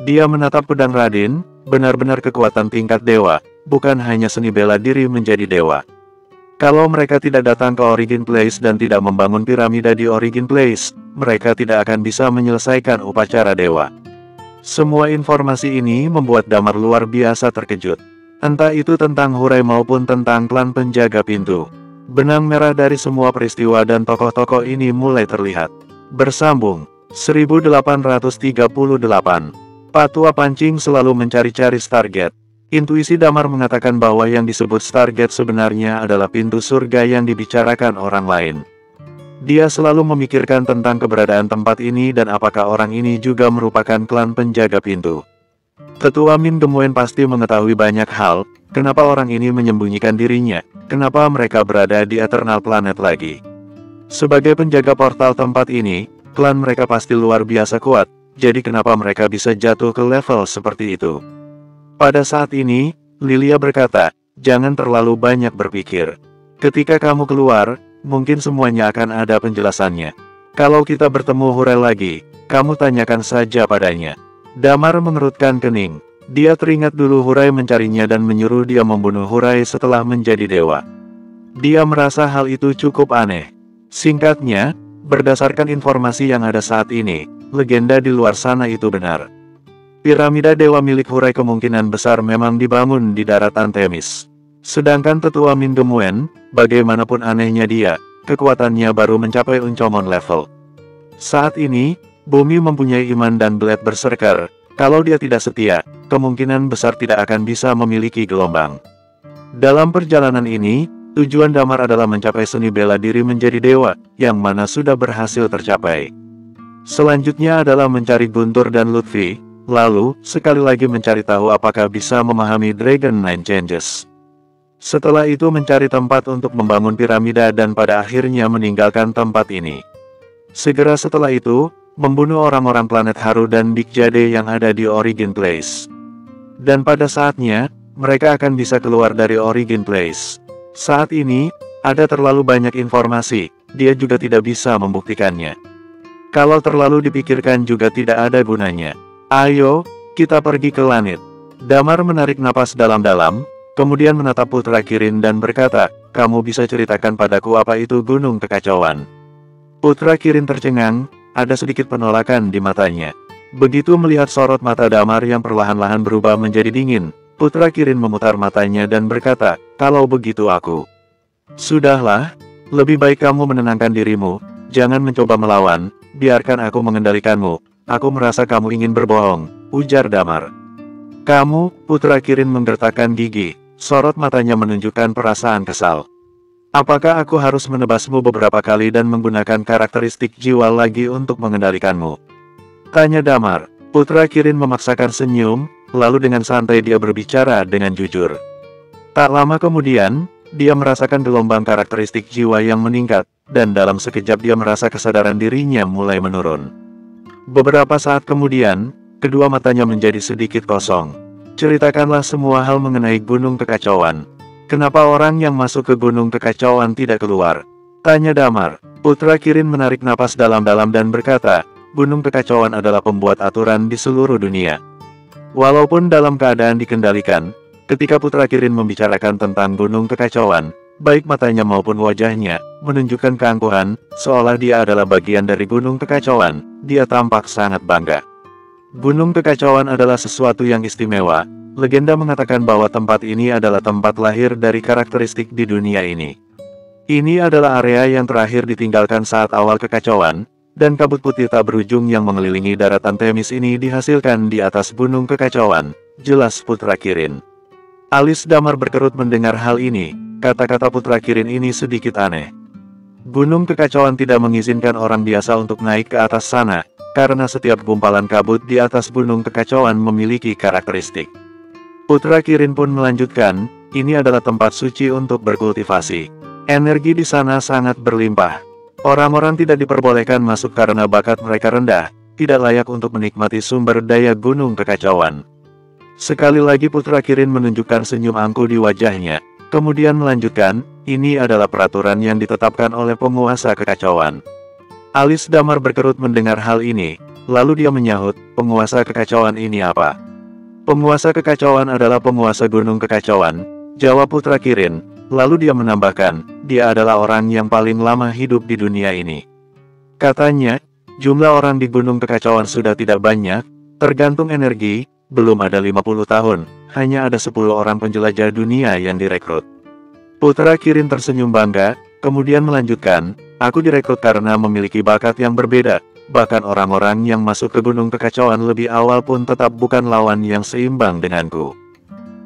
Dia menatap pedang Radin, benar-benar kekuatan tingkat dewa, bukan hanya seni bela diri menjadi dewa. Kalau mereka tidak datang ke Origin Place dan tidak membangun piramida di Origin Place, mereka tidak akan bisa menyelesaikan upacara dewa. Semua informasi ini membuat Damar luar biasa terkejut. Entah itu tentang Hurai maupun tentang klan penjaga pintu. Benang merah dari semua peristiwa dan tokoh-tokoh ini mulai terlihat. Bersambung. 1838. Patua Pancing selalu mencari-cari Stargate. Intuisi Damar mengatakan bahwa yang disebut Stargate sebenarnya adalah pintu surga yang dibicarakan orang lain. Dia selalu memikirkan tentang keberadaan tempat ini dan apakah orang ini juga merupakan klan penjaga pintu. Tetua Min Gemuen pasti mengetahui banyak hal, kenapa orang ini menyembunyikan dirinya, kenapa mereka berada di Eternal Planet lagi. Sebagai penjaga portal tempat ini, klan mereka pasti luar biasa kuat, jadi kenapa mereka bisa jatuh ke level seperti itu. Pada saat ini, Lilia berkata, "Jangan terlalu banyak berpikir. Ketika kamu keluar, mungkin semuanya akan ada penjelasannya. Kalau kita bertemu Hurai lagi, kamu tanyakan saja padanya." Damar mengerutkan kening. Dia teringat dulu Hurai mencarinya dan menyuruh dia membunuh Hurai setelah menjadi dewa. Dia merasa hal itu cukup aneh. Singkatnya, berdasarkan informasi yang ada saat ini, legenda di luar sana itu benar. Piramida dewa milik Hurai kemungkinan besar memang dibangun di daratan Themis. Sedangkan Tetua Min Gemuen, bagaimanapun anehnya dia, kekuatannya baru mencapai Uncomon level. Saat ini, bumi mempunyai iman dan Blade Berserker. Kalau dia tidak setia, kemungkinan besar tidak akan bisa memiliki gelombang. Dalam perjalanan ini, tujuan Damar adalah mencapai seni bela diri menjadi dewa, yang mana sudah berhasil tercapai. Selanjutnya adalah mencari Guntur dan Lutfi, lalu, sekali lagi mencari tahu apakah bisa memahami Dragon Nine Changes. Setelah itu mencari tempat untuk membangun piramida dan pada akhirnya meninggalkan tempat ini. Segera setelah itu, membunuh orang-orang planet Haru dan Big Jade yang ada di Origin Place. Dan pada saatnya, mereka akan bisa keluar dari Origin Place. Saat ini, ada terlalu banyak informasi, dia juga tidak bisa membuktikannya. Kalau terlalu dipikirkan juga tidak ada gunanya. Ayo, kita pergi ke langit. Damar menarik napas dalam-dalam, kemudian menatap Putra Kirin dan berkata, "Kamu bisa ceritakan padaku apa itu gunung kekacauan?" Putra Kirin tercengang, ada sedikit penolakan di matanya. Begitu melihat sorot mata Damar yang perlahan-lahan berubah menjadi dingin, Putra Kirin memutar matanya dan berkata, "Kalau begitu aku..." "Sudahlah, lebih baik kamu menenangkan dirimu, jangan mencoba melawan, biarkan aku mengendalikanmu. Aku merasa kamu ingin berbohong," ujar Damar. "Kamu," Putra Kirin menggertakkan gigi, sorot matanya menunjukkan perasaan kesal. "Apakah aku harus menebasmu beberapa kali dan menggunakan karakteristik jiwa lagi untuk mengendalikanmu?" tanya Damar. Putra Kirin memaksakan senyum, lalu dengan santai dia berbicara dengan jujur. Tak lama kemudian, dia merasakan gelombang karakteristik jiwa yang meningkat, dan dalam sekejap dia merasa kesadaran dirinya mulai menurun. Beberapa saat kemudian, kedua matanya menjadi sedikit kosong. Ceritakanlah semua hal mengenai Gunung Kekacauan. Kenapa orang yang masuk ke Gunung Kekacauan tidak keluar? Tanya Damar. Putra Kirin menarik napas dalam-dalam dan berkata, Gunung Kekacauan adalah pembuat aturan di seluruh dunia. Walaupun dalam keadaan dikendalikan, ketika Putra Kirin membicarakan tentang Gunung Kekacauan, baik matanya maupun wajahnya menunjukkan keangkuhan, seolah dia adalah bagian dari Gunung Kekacauan. Dia tampak sangat bangga. Gunung Kekacauan adalah sesuatu yang istimewa. Legenda mengatakan bahwa tempat ini adalah tempat lahir dari karakteristik di dunia ini. Ini adalah area yang terakhir ditinggalkan saat awal kekacauan, dan kabut putih tak berujung yang mengelilingi daratan Themis ini dihasilkan di atas Gunung Kekacauan, jelas Putra Kirin. Alis Damar berkerut mendengar hal ini. Kata-kata Putra Kirin ini sedikit aneh. Gunung Kekacauan tidak mengizinkan orang biasa untuk naik ke atas sana, karena setiap gumpalan kabut di atas Gunung Kekacauan memiliki karakteristik. Putra Kirin pun melanjutkan, ini adalah tempat suci untuk berkultivasi. Energi di sana sangat berlimpah. Orang-orang tidak diperbolehkan masuk karena bakat mereka rendah, tidak layak untuk menikmati sumber daya Gunung Kekacauan. Sekali lagi Putra Kirin menunjukkan senyum angkuh di wajahnya, kemudian melanjutkan, ini adalah peraturan yang ditetapkan oleh penguasa kekacauan. Alis Damar berkerut mendengar hal ini, lalu dia menyahut, penguasa kekacauan ini apa? Penguasa kekacauan adalah penguasa Gunung Kekacauan, jawab Putra Kirin, lalu dia menambahkan, dia adalah orang yang paling lama hidup di dunia ini. Katanya, jumlah orang di Gunung Kekacauan sudah tidak banyak, tergantung energi, belum ada 50 tahun, hanya ada 10 orang penjelajah dunia yang direkrut. Putra Kirin tersenyum bangga, kemudian melanjutkan, aku direkrut karena memiliki bakat yang berbeda, bahkan orang-orang yang masuk ke Gunung Kekacauan lebih awal pun tetap bukan lawan yang seimbang denganku.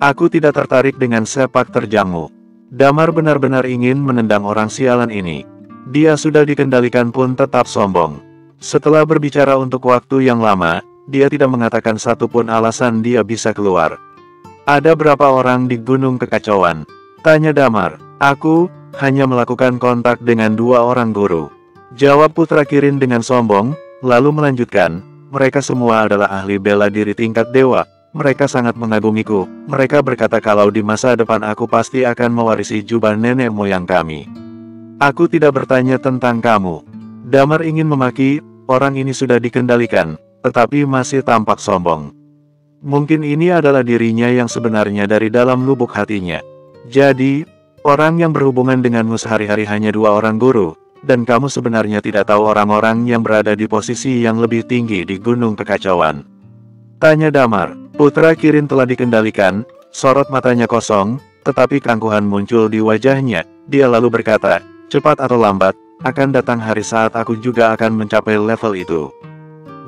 Aku tidak tertarik dengan sepak terjangmu. Damar benar-benar ingin menendang orang sialan ini. Dia sudah dikendalikan pun tetap sombong. Setelah berbicara untuk waktu yang lama, dia tidak mengatakan satupun alasan dia bisa keluar. Ada berapa orang di Gunung Kekacauan? Tanya Damar. Aku hanya melakukan kontak dengan 2 orang guru. Jawab Putra Kirin dengan sombong, lalu melanjutkan, mereka semua adalah ahli bela diri tingkat dewa. Mereka sangat mengagumiku. Mereka berkata kalau di masa depan aku pasti akan mewarisi jubah nenek moyang kami. Aku tidak bertanya tentang kamu. Damar ingin memaki, orang ini sudah dikendalikan, tetapi masih tampak sombong. Mungkin ini adalah dirinya yang sebenarnya dari dalam lubuk hatinya. Jadi, orang yang berhubungan denganmu sehari-hari hanya 2 orang guru, dan kamu sebenarnya tidak tahu orang-orang yang berada di posisi yang lebih tinggi di Gunung Kekacauan. Tanya Damar. Putra Kirin telah dikendalikan, sorot matanya kosong, tetapi keangkuhan muncul di wajahnya. Dia lalu berkata, cepat atau lambat, akan datang hari saat aku juga akan mencapai level itu.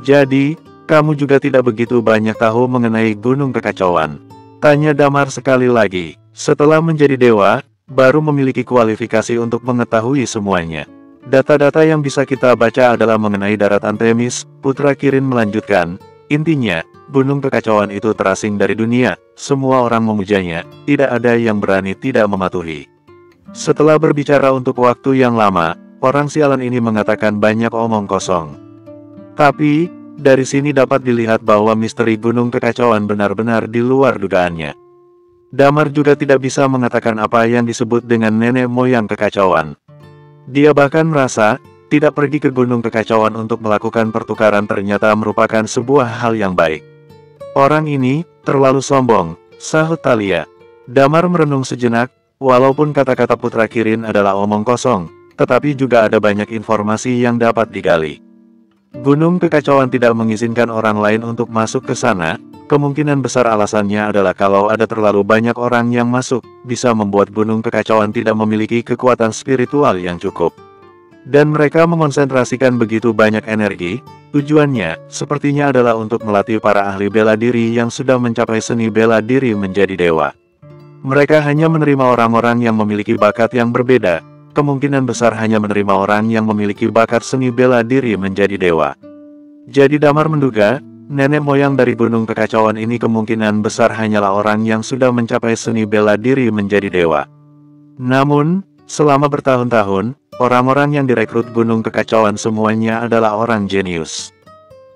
Jadi, kamu juga tidak begitu banyak tahu mengenai Gunung Kekacauan. Tanya Damar sekali lagi. Setelah menjadi dewa, baru memiliki kualifikasi untuk mengetahui semuanya. Data-data yang bisa kita baca adalah mengenai daratan Themis. Putra Kirin melanjutkan, intinya, Gunung Kekacauan itu terasing dari dunia, semua orang memujanya, tidak ada yang berani tidak mematuhi. Setelah berbicara untuk waktu yang lama, orang sialan ini mengatakan banyak omong kosong. Tapi, dari sini dapat dilihat bahwa misteri Gunung Kekacauan benar-benar di luar dugaannya. Damar juga tidak bisa mengatakan apa yang disebut dengan nenek moyang kekacauan. Dia bahkan merasa, tidak pergi ke Gunung Kekacauan untuk melakukan pertukaran ternyata merupakan sebuah hal yang baik. Orang ini, terlalu sombong, sahut Thalia. Damar merenung sejenak, walaupun kata-kata Putra Kirin adalah omong kosong, tetapi juga ada banyak informasi yang dapat digali. Gunung Kekacauan tidak mengizinkan orang lain untuk masuk ke sana, kemungkinan besar alasannya adalah kalau ada terlalu banyak orang yang masuk, bisa membuat Gunung Kekacauan tidak memiliki kekuatan spiritual yang cukup. Dan mereka mengonsentrasikan begitu banyak energi, tujuannya, sepertinya adalah untuk melatih para ahli bela diri yang sudah mencapai seni bela diri menjadi dewa. Mereka hanya menerima orang-orang yang memiliki bakat yang berbeda, kemungkinan besar hanya menerima orang yang memiliki bakat seni bela diri menjadi dewa. Jadi Damar menduga, nenek moyang dari Gunung Kekacauan ini kemungkinan besar hanyalah orang yang sudah mencapai seni bela diri menjadi dewa. Namun, selama bertahun-tahun, orang-orang yang direkrut Gunung Kekacauan semuanya adalah orang jenius.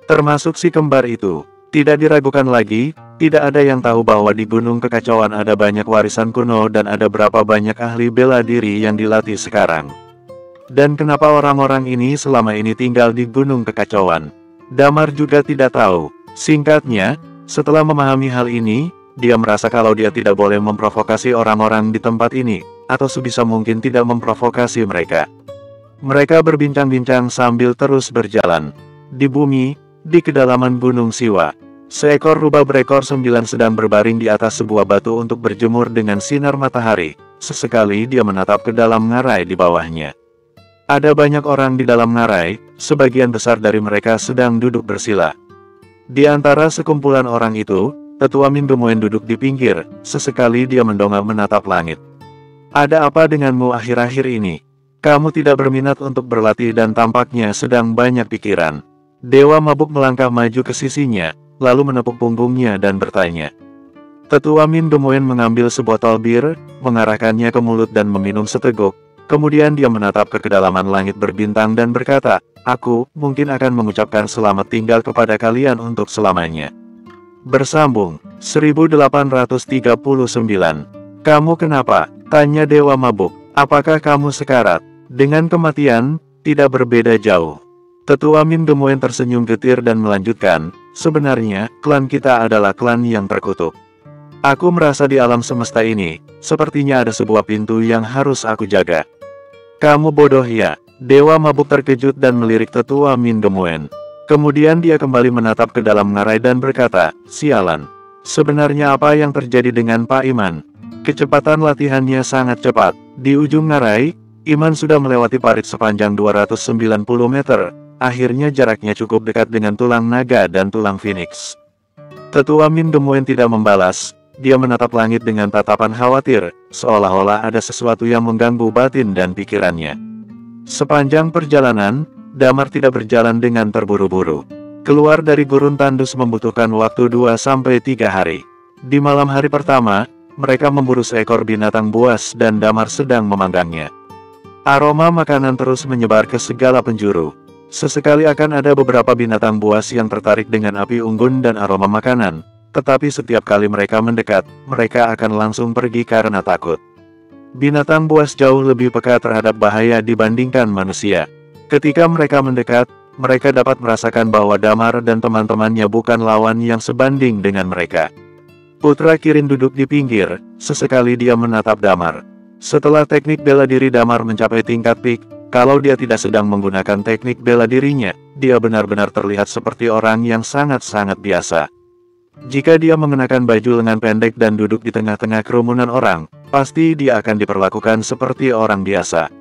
Termasuk si kembar itu. Tidak diragukan lagi, tidak ada yang tahu bahwa di Gunung Kekacauan ada banyak warisan kuno dan ada berapa banyak ahli bela diri yang dilatih sekarang. Dan kenapa orang-orang ini selama ini tinggal di Gunung Kekacauan? Damar juga tidak tahu. Singkatnya, setelah memahami hal ini, dia merasa kalau dia tidak boleh memprovokasi orang-orang di tempat ini, atau sebisa mungkin tidak memprovokasi mereka. Mereka berbincang-bincang sambil terus berjalan. Di bumi, di kedalaman Gunung Siwa, seekor rubah berekor 9 sedang berbaring di atas sebuah batu untuk berjemur dengan sinar matahari. Sesekali dia menatap ke dalam ngarai di bawahnya. Ada banyak orang di dalam ngarai, sebagian besar dari mereka sedang duduk bersila. Di antara sekumpulan orang itu, Tetua Min Gemoen duduk di pinggir, sesekali dia mendongak menatap langit. Ada apa denganmu akhir-akhir ini? Kamu tidak berminat untuk berlatih dan tampaknya sedang banyak pikiran. Dewa Mabuk melangkah maju ke sisinya, lalu menepuk punggungnya dan bertanya. Tetua Min Gemoen mengambil sebotol bir, mengarahkannya ke mulut dan meminum seteguk. Kemudian dia menatap ke kedalaman langit berbintang dan berkata, aku mungkin akan mengucapkan selamat tinggal kepada kalian untuk selamanya. Bersambung, 1839. Kamu kenapa? Tanya Dewa Mabuk. Apakah kamu sekarat? Dengan kematian, tidak berbeda jauh. Tetua Min Gemoen tersenyum getir dan melanjutkan, sebenarnya, klan kita adalah klan yang terkutuk. Aku merasa di alam semesta ini, sepertinya ada sebuah pintu yang harus aku jaga. Kamu bodoh ya? Dewa Mabuk terkejut dan melirik Tetua Min Gemoen. Kemudian dia kembali menatap ke dalam ngarai dan berkata, sialan. Sebenarnya apa yang terjadi dengan Pak Iman? Kecepatan latihannya sangat cepat. Di ujung ngarai, Iman sudah melewati parit sepanjang 290 meter. Akhirnya jaraknya cukup dekat dengan tulang naga dan tulang phoenix. Tetua Min Gemoen tidak membalas. Dia menatap langit dengan tatapan khawatir, seolah-olah ada sesuatu yang mengganggu batin dan pikirannya. Sepanjang perjalanan, Damar tidak berjalan dengan terburu-buru. Keluar dari gurun tandus membutuhkan waktu 2-3 hari. Di malam hari pertama, mereka memburu seekor binatang buas dan Damar sedang memanggangnya. Aroma makanan terus menyebar ke segala penjuru. Sesekali akan ada beberapa binatang buas yang tertarik dengan api unggun dan aroma makanan, tetapi setiap kali mereka mendekat, mereka akan langsung pergi karena takut. Binatang buas jauh lebih peka terhadap bahaya dibandingkan manusia. Ketika mereka mendekat, mereka dapat merasakan bahwa Damar dan teman-temannya bukan lawan yang sebanding dengan mereka. Putra Kirin duduk di pinggir, sesekali dia menatap Damar. Setelah teknik bela diri Damar mencapai tingkat peak, kalau dia tidak sedang menggunakan teknik bela dirinya, dia benar-benar terlihat seperti orang yang sangat-sangat biasa. Jika dia mengenakan baju lengan pendek dan duduk di tengah-tengah kerumunan orang, pasti dia akan diperlakukan seperti orang biasa.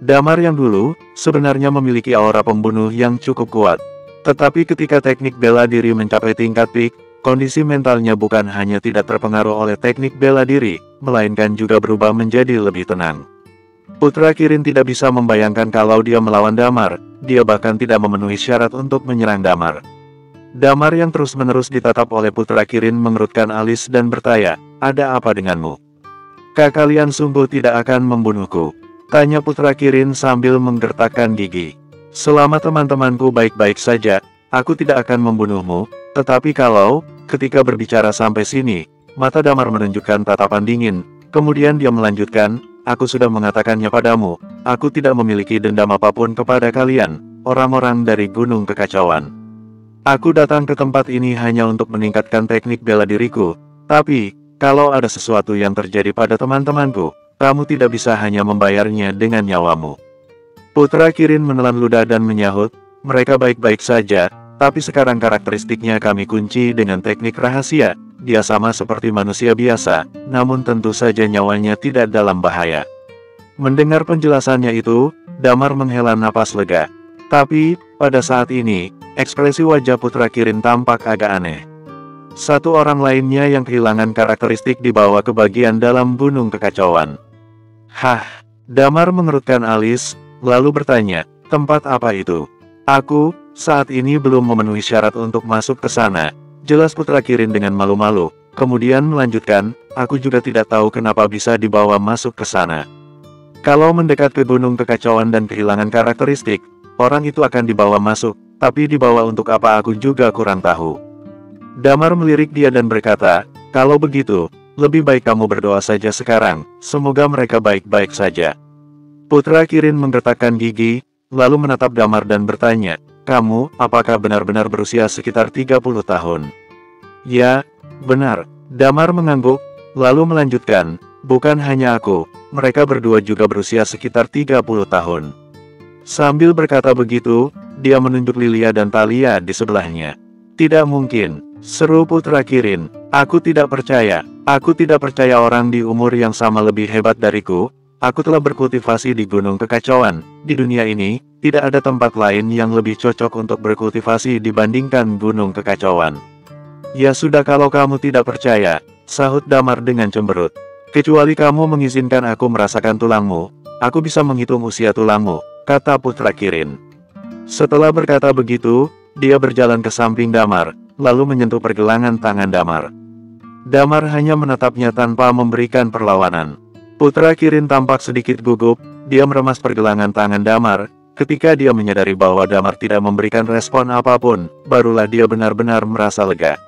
Damar yang dulu, sebenarnya memiliki aura pembunuh yang cukup kuat. Tetapi ketika teknik bela diri mencapai tingkat peak, kondisi mentalnya bukan hanya tidak terpengaruh oleh teknik bela diri, melainkan juga berubah menjadi lebih tenang. Putra Kirin tidak bisa membayangkan kalau dia melawan Damar, dia bahkan tidak memenuhi syarat untuk menyerang Damar. Damar yang terus-menerus ditatap oleh Putra Kirin mengerutkan alis dan bertanya, ada apa denganmu? Kalian sungguh tidak akan membunuhku? Tanya Putra Kirin sambil menggertakkan gigi. Selama teman-temanku baik-baik saja, aku tidak akan membunuhmu, tetapi kalau, ketika berbicara sampai sini, mata Damar menunjukkan tatapan dingin, kemudian dia melanjutkan, aku sudah mengatakannya padamu, aku tidak memiliki dendam apapun kepada kalian, orang-orang dari Gunung Kekacauan. Aku datang ke tempat ini hanya untuk meningkatkan teknik bela diriku, tapi, kalau ada sesuatu yang terjadi pada teman-temanku, kamu tidak bisa hanya membayarnya dengan nyawamu. Putra Kirin menelan ludah dan menyahut, mereka baik-baik saja, tapi sekarang karakteristiknya kami kunci dengan teknik rahasia, dia sama seperti manusia biasa, namun tentu saja nyawanya tidak dalam bahaya. Mendengar penjelasannya itu, Damar menghela napas lega. Tapi, pada saat ini, ekspresi wajah Putra Kirin tampak agak aneh. Satu orang lainnya yang kehilangan karakteristik dibawa ke bagian dalam Gunung Kekacauan. Hah, Damar mengerutkan alis, lalu bertanya, tempat apa itu? Aku, saat ini belum memenuhi syarat untuk masuk ke sana. Jelas Putra Kirin dengan malu-malu, kemudian melanjutkan, aku juga tidak tahu kenapa bisa dibawa masuk ke sana. Kalau mendekat ke gunung kekacauan dan kehilangan karakteristik, orang itu akan dibawa masuk, tapi dibawa untuk apa aku juga kurang tahu. Damar melirik dia dan berkata, kalau begitu, lebih baik kamu berdoa saja sekarang, semoga mereka baik-baik saja. Putra Kirin menggertakkan gigi, lalu menatap Damar dan bertanya, kamu, apakah benar-benar berusia sekitar 30 tahun? Ya, benar. Damar mengangguk, lalu melanjutkan, bukan hanya aku, mereka berdua juga berusia sekitar 30 tahun. Sambil berkata begitu, dia menunjuk Lilia dan Thalia di sebelahnya. Tidak mungkin, seru Putra Kirin, aku tidak percaya orang di umur yang sama lebih hebat dariku. Aku telah berkultivasi di Gunung Kekacauan. Di dunia ini, tidak ada tempat lain yang lebih cocok untuk berkultivasi dibandingkan Gunung Kekacauan. Ya sudah kalau kamu tidak percaya, sahut Damar dengan cemberut. Kecuali kamu mengizinkan aku merasakan tulangmu, aku bisa menghitung usia tulangmu, kata Putra Kirin. Setelah berkata begitu, dia berjalan ke samping Damar, lalu menyentuh pergelangan tangan Damar. Damar hanya menatapnya tanpa memberikan perlawanan. Putra Kirin tampak sedikit gugup, dia meremas pergelangan tangan Damar. Ketika dia menyadari bahwa Damar tidak memberikan respon apapun, barulah dia benar-benar merasa lega.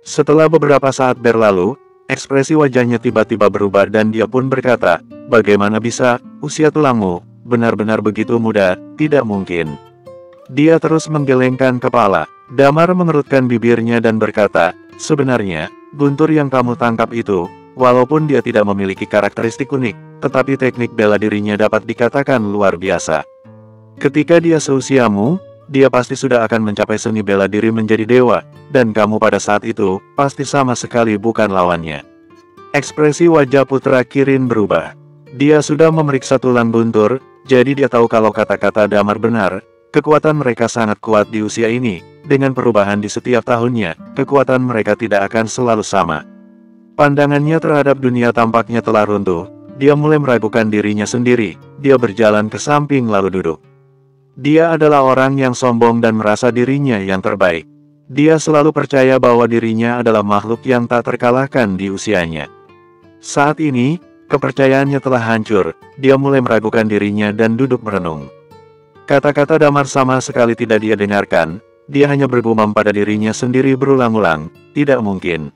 Setelah beberapa saat berlalu, ekspresi wajahnya tiba-tiba berubah dan dia pun berkata, bagaimana bisa, usia tulangmu, benar-benar begitu muda, tidak mungkin. Dia terus menggelengkan kepala. Damar mengerutkan bibirnya dan berkata, sebenarnya, guntur yang kamu tangkap itu, walaupun dia tidak memiliki karakteristik unik, tetapi teknik bela dirinya dapat dikatakan luar biasa. Ketika dia seusiamu, dia pasti sudah akan mencapai seni bela diri menjadi dewa, dan kamu pada saat itu, pasti sama sekali bukan lawannya. Ekspresi wajah Putra Kirin berubah. Dia sudah memeriksa tulang guntur, jadi dia tahu kalau kata-kata Damar benar, kekuatan mereka sangat kuat di usia ini, dengan perubahan di setiap tahunnya, kekuatan mereka tidak akan selalu sama. Pandangannya terhadap dunia tampaknya telah runtuh, dia mulai meragukan dirinya sendiri, dia berjalan ke samping lalu duduk. Dia adalah orang yang sombong dan merasa dirinya yang terbaik. Dia selalu percaya bahwa dirinya adalah makhluk yang tak terkalahkan di usianya. Saat ini, kepercayaannya telah hancur, dia mulai meragukan dirinya dan duduk merenung. Kata-kata Damar sama sekali tidak dia dengarkan, dia hanya bergumam pada dirinya sendiri berulang-ulang, tidak mungkin.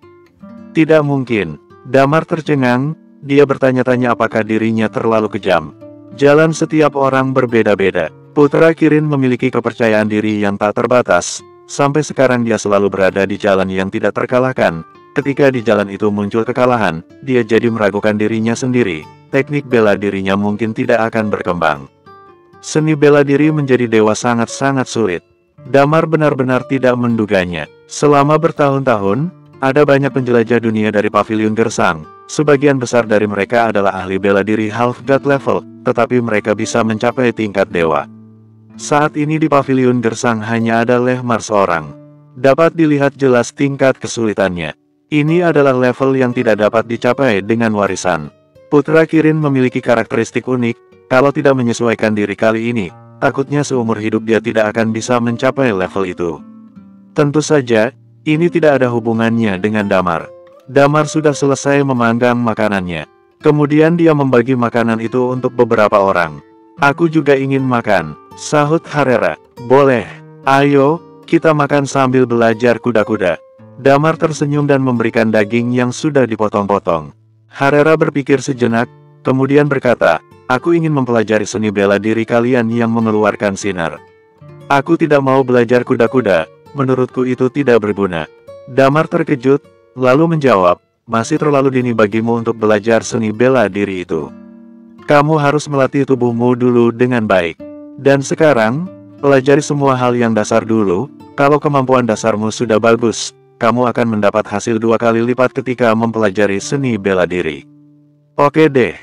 Tidak mungkin. Damar tercengang, dia bertanya-tanya apakah dirinya terlalu kejam. Jalan setiap orang berbeda-beda. Putra Kirin memiliki kepercayaan diri yang tak terbatas, sampai sekarang dia selalu berada di jalan yang tidak terkalahkan. Ketika di jalan itu muncul kekalahan, dia jadi meragukan dirinya sendiri, teknik bela dirinya mungkin tidak akan berkembang. Seni bela diri menjadi dewa sangat-sangat sulit. Damar benar-benar tidak menduganya. Selama bertahun-tahun, ada banyak penjelajah dunia dari Paviliun Gersang. Sebagian besar dari mereka adalah ahli bela diri half god level, tetapi mereka bisa mencapai tingkat dewa. Saat ini di Paviliun Gersang hanya ada Lehmar seorang. Dapat dilihat jelas tingkat kesulitannya. Ini adalah level yang tidak dapat dicapai dengan warisan. Putra Kirin memiliki karakteristik unik, kalau tidak menyesuaikan diri kali ini, takutnya seumur hidup dia tidak akan bisa mencapai level itu. Tentu saja, ini tidak ada hubungannya dengan Damar. Damar sudah selesai memanggang makanannya. Kemudian dia membagi makanan itu untuk beberapa orang. Aku juga ingin makan, sahut Harera. Boleh, ayo, kita makan sambil belajar kuda-kuda. Damar tersenyum dan memberikan daging yang sudah dipotong-potong. Harera berpikir sejenak, kemudian berkata, aku ingin mempelajari seni bela diri kalian yang mengeluarkan sinar. Aku tidak mau belajar kuda-kuda, menurutku itu tidak berguna. Damar terkejut, lalu menjawab, masih terlalu dini bagimu untuk belajar seni bela diri itu. Kamu harus melatih tubuhmu dulu dengan baik. Dan sekarang, pelajari semua hal yang dasar dulu, kalau kemampuan dasarmu sudah bagus, kamu akan mendapat hasil 2 kali lipat ketika mempelajari seni bela diri. Oke deh,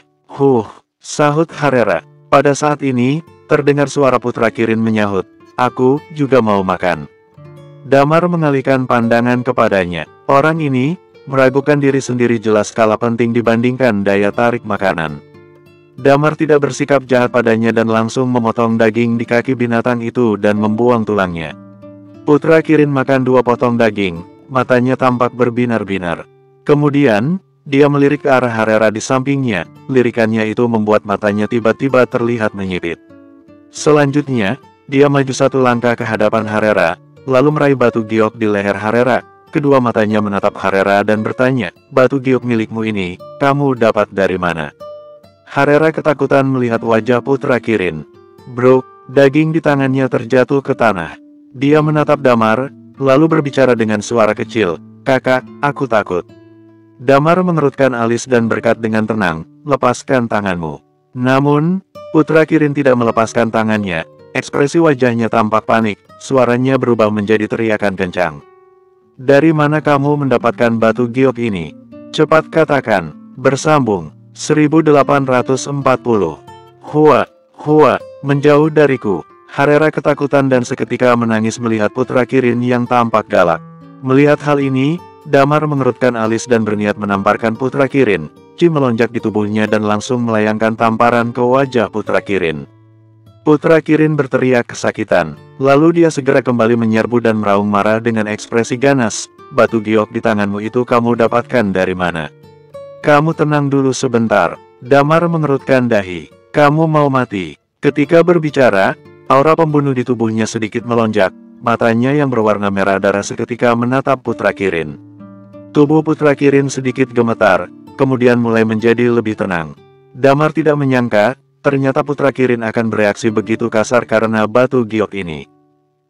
sahut Harera. Pada saat ini, terdengar suara Putra Kirin menyahut, aku juga mau makan. Damar mengalihkan pandangan kepadanya. Orang ini, meragukan diri sendiri jelas kalah penting dibandingkan daya tarik makanan. Damar tidak bersikap jahat padanya dan langsung memotong daging di kaki binatang itu dan membuang tulangnya. Putra Kirin makan 2 potong daging, matanya tampak berbinar-binar. Kemudian, dia melirik ke arah Harera di sampingnya. Lirikannya itu membuat matanya tiba-tiba terlihat menyipit. Selanjutnya, dia maju satu langkah ke hadapan Harera, lalu meraih batu giok di leher Harera. Kedua matanya menatap Harera dan bertanya, "Batu giok milikmu ini, kamu dapat dari mana?" Harera ketakutan melihat wajah putra Kirin. "Bro," daging di tangannya terjatuh ke tanah. Dia menatap Damar, lalu berbicara dengan suara kecil, "Kakak, aku takut." Damar mengerutkan alis dan berkata dengan tenang, "Lepaskan tanganmu." Namun, putra Kirin tidak melepaskan tangannya. Ekspresi wajahnya tampak panik, suaranya berubah menjadi teriakan kencang. "Dari mana kamu mendapatkan batu giok ini? Cepat katakan." Bersambung 1840. Hua, menjauh dariku." Harera ketakutan dan seketika menangis melihat putra Kirin yang tampak galak. Melihat hal ini, Damar mengerutkan alis dan berniat menamparkan putra Kirin. Chi melonjak di tubuhnya dan langsung melayangkan tamparan ke wajah putra Kirin. Putra Kirin berteriak kesakitan. Lalu dia segera kembali menyerbu dan meraung marah dengan ekspresi ganas. "Batu giok di tanganmu itu kamu dapatkan dari mana?" "Kamu tenang dulu sebentar." Damar mengerutkan dahi. "Kamu mau mati." Ketika berbicara, aura pembunuh di tubuhnya sedikit melonjak. Matanya yang berwarna merah darah seketika menatap putra Kirin. Tubuh putra Kirin sedikit gemetar, kemudian mulai menjadi lebih tenang. Damar tidak menyangka, ternyata putra Kirin akan bereaksi begitu kasar karena batu giok ini.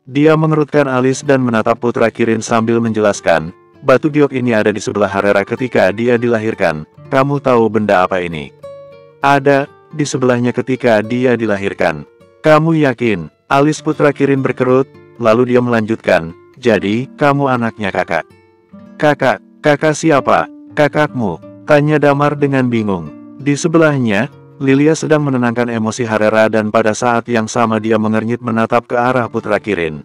Dia mengerutkan alis dan menatap putra Kirin sambil menjelaskan, "Batu giok ini ada di sebelah Harera ketika dia dilahirkan. Kamu tahu benda apa ini?" "Ada di sebelahnya ketika dia dilahirkan." "Kamu yakin?" Alis putra Kirin berkerut, lalu dia melanjutkan, "Jadi, kamu anaknya kakak." Kakak siapa?" "Kakakmu," tanya Damar dengan bingung. Di sebelahnya, Lilia sedang menenangkan emosi Harera dan pada saat yang sama dia mengernyit menatap ke arah putra Kirin.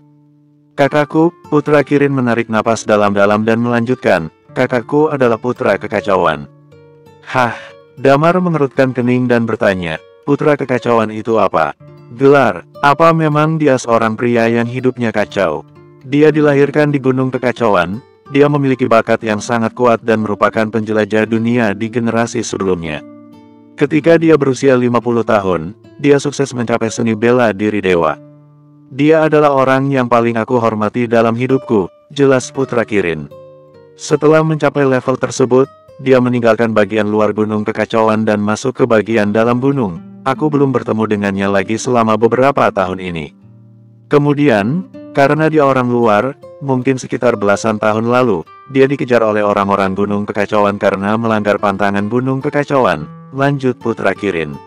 "Kakakku," putra Kirin menarik napas dalam-dalam dan melanjutkan, "Kakakku adalah putra kekacauan." "Hah?" Damar mengerutkan kening dan bertanya, "Putra kekacauan itu apa? Gelar, apa memang dia seorang pria yang hidupnya kacau?" "Dia dilahirkan di Gunung Kekacauan. Dia memiliki bakat yang sangat kuat dan merupakan penjelajah dunia di generasi sebelumnya. Ketika dia berusia 50 tahun, dia sukses mencapai seni bela diri dewa. Dia adalah orang yang paling aku hormati dalam hidupku," jelas putra Kirin. "Setelah mencapai level tersebut, dia meninggalkan bagian luar Gunung Kekacauan dan masuk ke bagian dalam gunung. Aku belum bertemu dengannya lagi selama beberapa tahun ini. Kemudian, karena dia orang luar, mungkin sekitar belasan tahun lalu, dia dikejar oleh orang-orang Gunung Kekacauan karena melanggar pantangan Gunung Kekacauan," lanjut putra Kirin.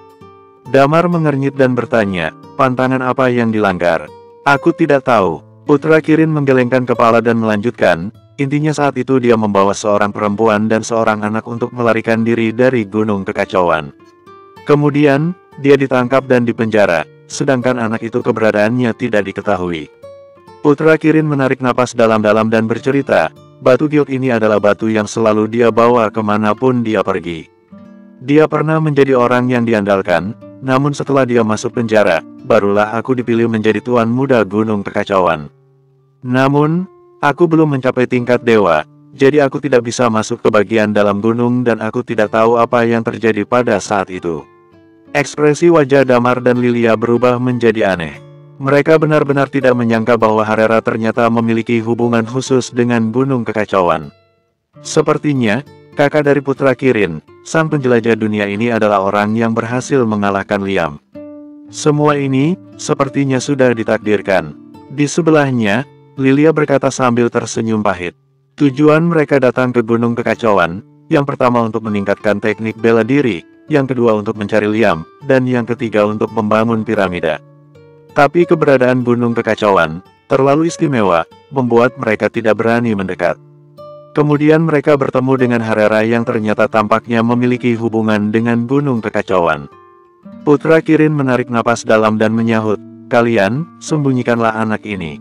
Damar mengernyit dan bertanya, "Pantangan apa yang dilanggar?" "Aku tidak tahu." Putra Kirin menggelengkan kepala dan melanjutkan, "Intinya saat itu dia membawa seorang perempuan dan seorang anak untuk melarikan diri dari Gunung Kekacauan. Kemudian, dia ditangkap dan dipenjara, sedangkan anak itu keberadaannya tidak diketahui." Putra Kirin menarik napas dalam-dalam dan bercerita, "Batu giok ini adalah batu yang selalu dia bawa kemanapun dia pergi. Dia pernah menjadi orang yang diandalkan, namun setelah dia masuk penjara, barulah aku dipilih menjadi Tuan Muda Gunung Kekacauan. Namun, aku belum mencapai tingkat dewa, jadi aku tidak bisa masuk ke bagian dalam gunung dan aku tidak tahu apa yang terjadi pada saat itu." Ekspresi wajah Damar dan Lilia berubah menjadi aneh. Mereka benar-benar tidak menyangka bahwa Harera ternyata memiliki hubungan khusus dengan Gunung Kekacauan. Sepertinya, kakak dari putra Kirin, sang penjelajah dunia ini adalah orang yang berhasil mengalahkan Liam. Semua ini, sepertinya sudah ditakdirkan. Di sebelahnya, Lilia berkata sambil tersenyum pahit. Tujuan mereka datang ke Gunung Kekacauan, yang pertama untuk meningkatkan teknik bela diri, yang kedua untuk mencari Liam, dan yang ketiga untuk membangun piramida. Tapi keberadaan Gunung Kekacauan terlalu istimewa, membuat mereka tidak berani mendekat. Kemudian mereka bertemu dengan Harera yang ternyata tampaknya memiliki hubungan dengan Gunung Kekacauan. Putra Kirin menarik napas dalam dan menyahut, "Kalian, sembunyikanlah anak ini.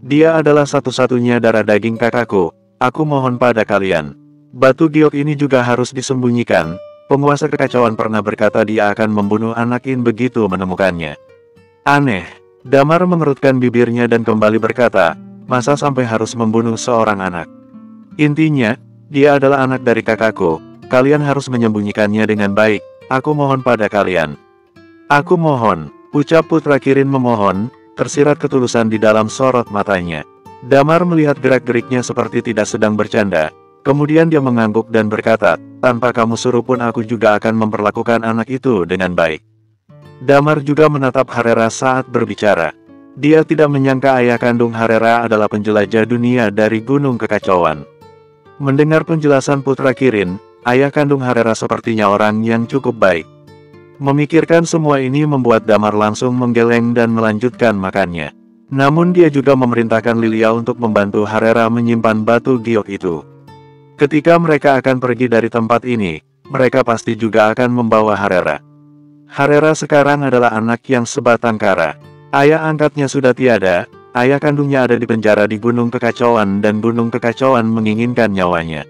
Dia adalah satu-satunya darah daging kakakku, aku mohon pada kalian. Batu giok ini juga harus disembunyikan." Penguasa kekacauan pernah berkata dia akan membunuh anak ini begitu menemukannya. Aneh. Damar mengerutkan bibirnya dan kembali berkata, "Masa sampai harus membunuh seorang anak? Intinya, Dia adalah anak dari kakakku. Kalian harus menyembunyikannya dengan baik. Aku mohon pada kalian. Aku mohon, ucap Putra Kirin memohon, tersirat ketulusan di dalam sorot matanya. Damar melihat gerak-geriknya seperti tidak sedang bercanda. Kemudian dia mengangguk dan berkata, tanpa kamu suruh pun aku juga akan memperlakukan anak itu dengan baik. Damar juga menatap Harera saat berbicara. Dia tidak menyangka ayah kandung Harera adalah penjelajah dunia dari Gunung Kekacauan. Mendengar penjelasan Putra Kirin, ayah kandung Harera sepertinya orang yang cukup baik. Memikirkan semua ini membuat Damar langsung menggeleng dan melanjutkan makannya. Namun dia juga memerintahkan Lilia untuk membantu Harera menyimpan batu giok itu. Ketika mereka akan pergi dari tempat ini, mereka pasti juga akan membawa Harera. Harera sekarang adalah anak yang sebatang kara. Ayah angkatnya sudah tiada, ayah kandungnya ada di penjara di Gunung Kekacauan dan Gunung Kekacauan menginginkan nyawanya.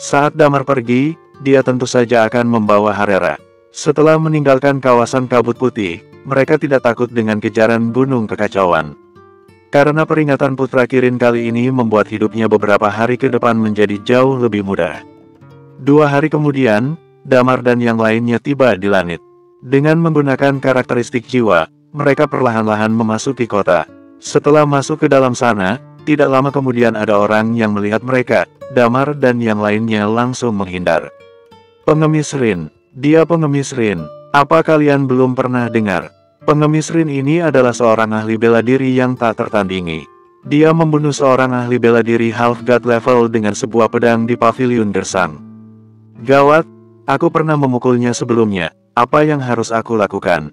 Saat Damar pergi, dia tentu saja akan membawa Harera. Setelah meninggalkan kawasan kabut putih, mereka tidak takut dengan kejaran Gunung Kekacauan. Karena peringatan Putra Kirin kali ini membuat hidupnya beberapa hari ke depan menjadi jauh lebih mudah. 2 hari kemudian, Damar dan yang lainnya tiba di langit. Dengan menggunakan karakteristik jiwa, mereka perlahan-lahan memasuki kota. Setelah masuk ke dalam sana, tidak lama kemudian ada orang yang melihat mereka. Damar dan yang lainnya langsung menghindar. Pengemis Rin. Dia pengemis Rin. Apa kalian belum pernah dengar? Pengemis Rin ini adalah seorang ahli bela diri yang tak tertandingi. Dia membunuh seorang ahli bela diri half god level dengan sebuah pedang di pavilion gersang. Gawat, aku pernah memukulnya sebelumnya. Apa yang harus aku lakukan?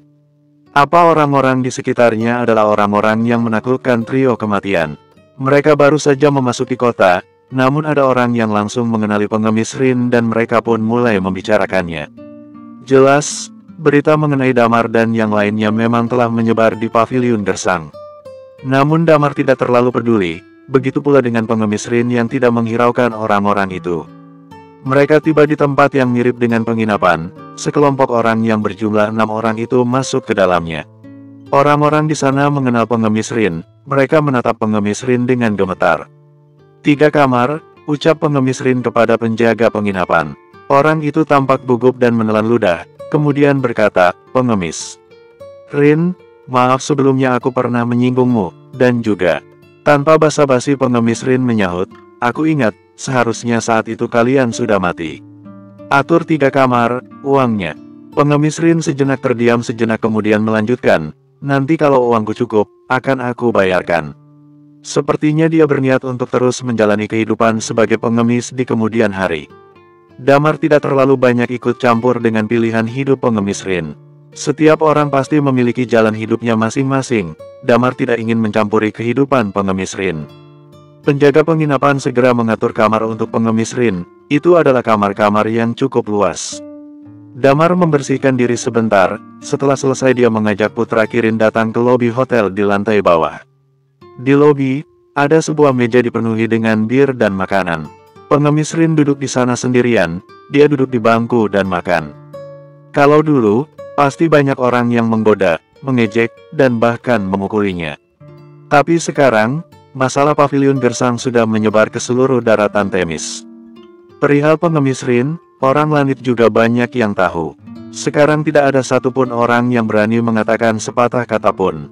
Apa orang-orang di sekitarnya adalah orang-orang yang menaklukkan trio kematian? Mereka baru saja memasuki kota, namun ada orang yang langsung mengenali pengemis Rin dan mereka pun mulai membicarakannya. Jelas, berita mengenai Damar dan yang lainnya memang telah menyebar di pavilion gersang. Namun Damar tidak terlalu peduli, begitu pula dengan pengemis Rin yang tidak menghiraukan orang-orang itu. Mereka tiba di tempat yang mirip dengan penginapan, sekelompok orang yang berjumlah 6 orang itu masuk ke dalamnya. Orang-orang di sana mengenal pengemis Rin, mereka menatap pengemis Rin dengan gemetar. 3 kamar, ucap pengemis Rin kepada penjaga penginapan. Orang itu tampak gugup dan menelan ludah, kemudian berkata, pengemis Rin, maaf sebelumnya aku pernah menyinggungmu, dan juga. Tanpa basa-basi pengemis Rin menyahut, aku ingat, seharusnya saat itu kalian sudah mati. Atur 3 kamar, uangnya. Pengemis Rin sejenak terdiam sejenak kemudian melanjutkan, nanti kalau uangku cukup, akan aku bayarkan. Sepertinya dia berniat untuk terus menjalani kehidupan sebagai pengemis di kemudian hari. Damar tidak terlalu banyak ikut campur dengan pilihan hidup pengemis Rin. Setiap orang pasti memiliki jalan hidupnya masing-masing. Damar tidak ingin mencampuri kehidupan pengemis Rin. Penjaga penginapan segera mengatur kamar untuk pengemis Rin. Itu adalah kamar-kamar yang cukup luas. Damar membersihkan diri sebentar. Setelah selesai dia mengajak Putra Kirin datang ke lobi hotel di lantai bawah. Di lobi, ada sebuah meja dipenuhi dengan bir dan makanan. Pengemis Rin duduk di sana sendirian. Dia duduk di bangku dan makan. Kalau dulu, pasti banyak orang yang menggoda, mengejek, dan bahkan memukulinya. Tapi sekarang, masalah pavilion gersang sudah menyebar ke seluruh daratan Temis. Perihal pengemis Rin, orang langit juga banyak yang tahu. Sekarang tidak ada satupun orang yang berani mengatakan sepatah kata pun.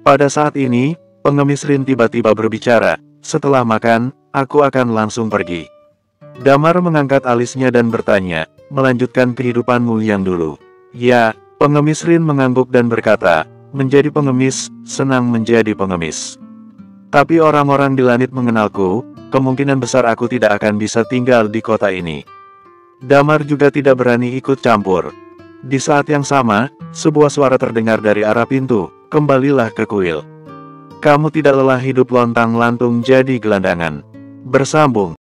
Pada saat ini, pengemis Rin tiba-tiba berbicara, setelah makan, aku akan langsung pergi. Damar mengangkat alisnya dan bertanya, melanjutkan kehidupanmu yang dulu. Ya, pengemis Rin mengangguk dan berkata, menjadi pengemis, senang menjadi pengemis. Tapi orang-orang di langit mengenalku, kemungkinan besar aku tidak akan bisa tinggal di kota ini. Damar juga tidak berani ikut campur. Di saat yang sama, sebuah suara terdengar dari arah pintu, kembalilah ke kuil. Kamu tidak lelah hidup lontang-lantung jadi gelandangan. Bersambung.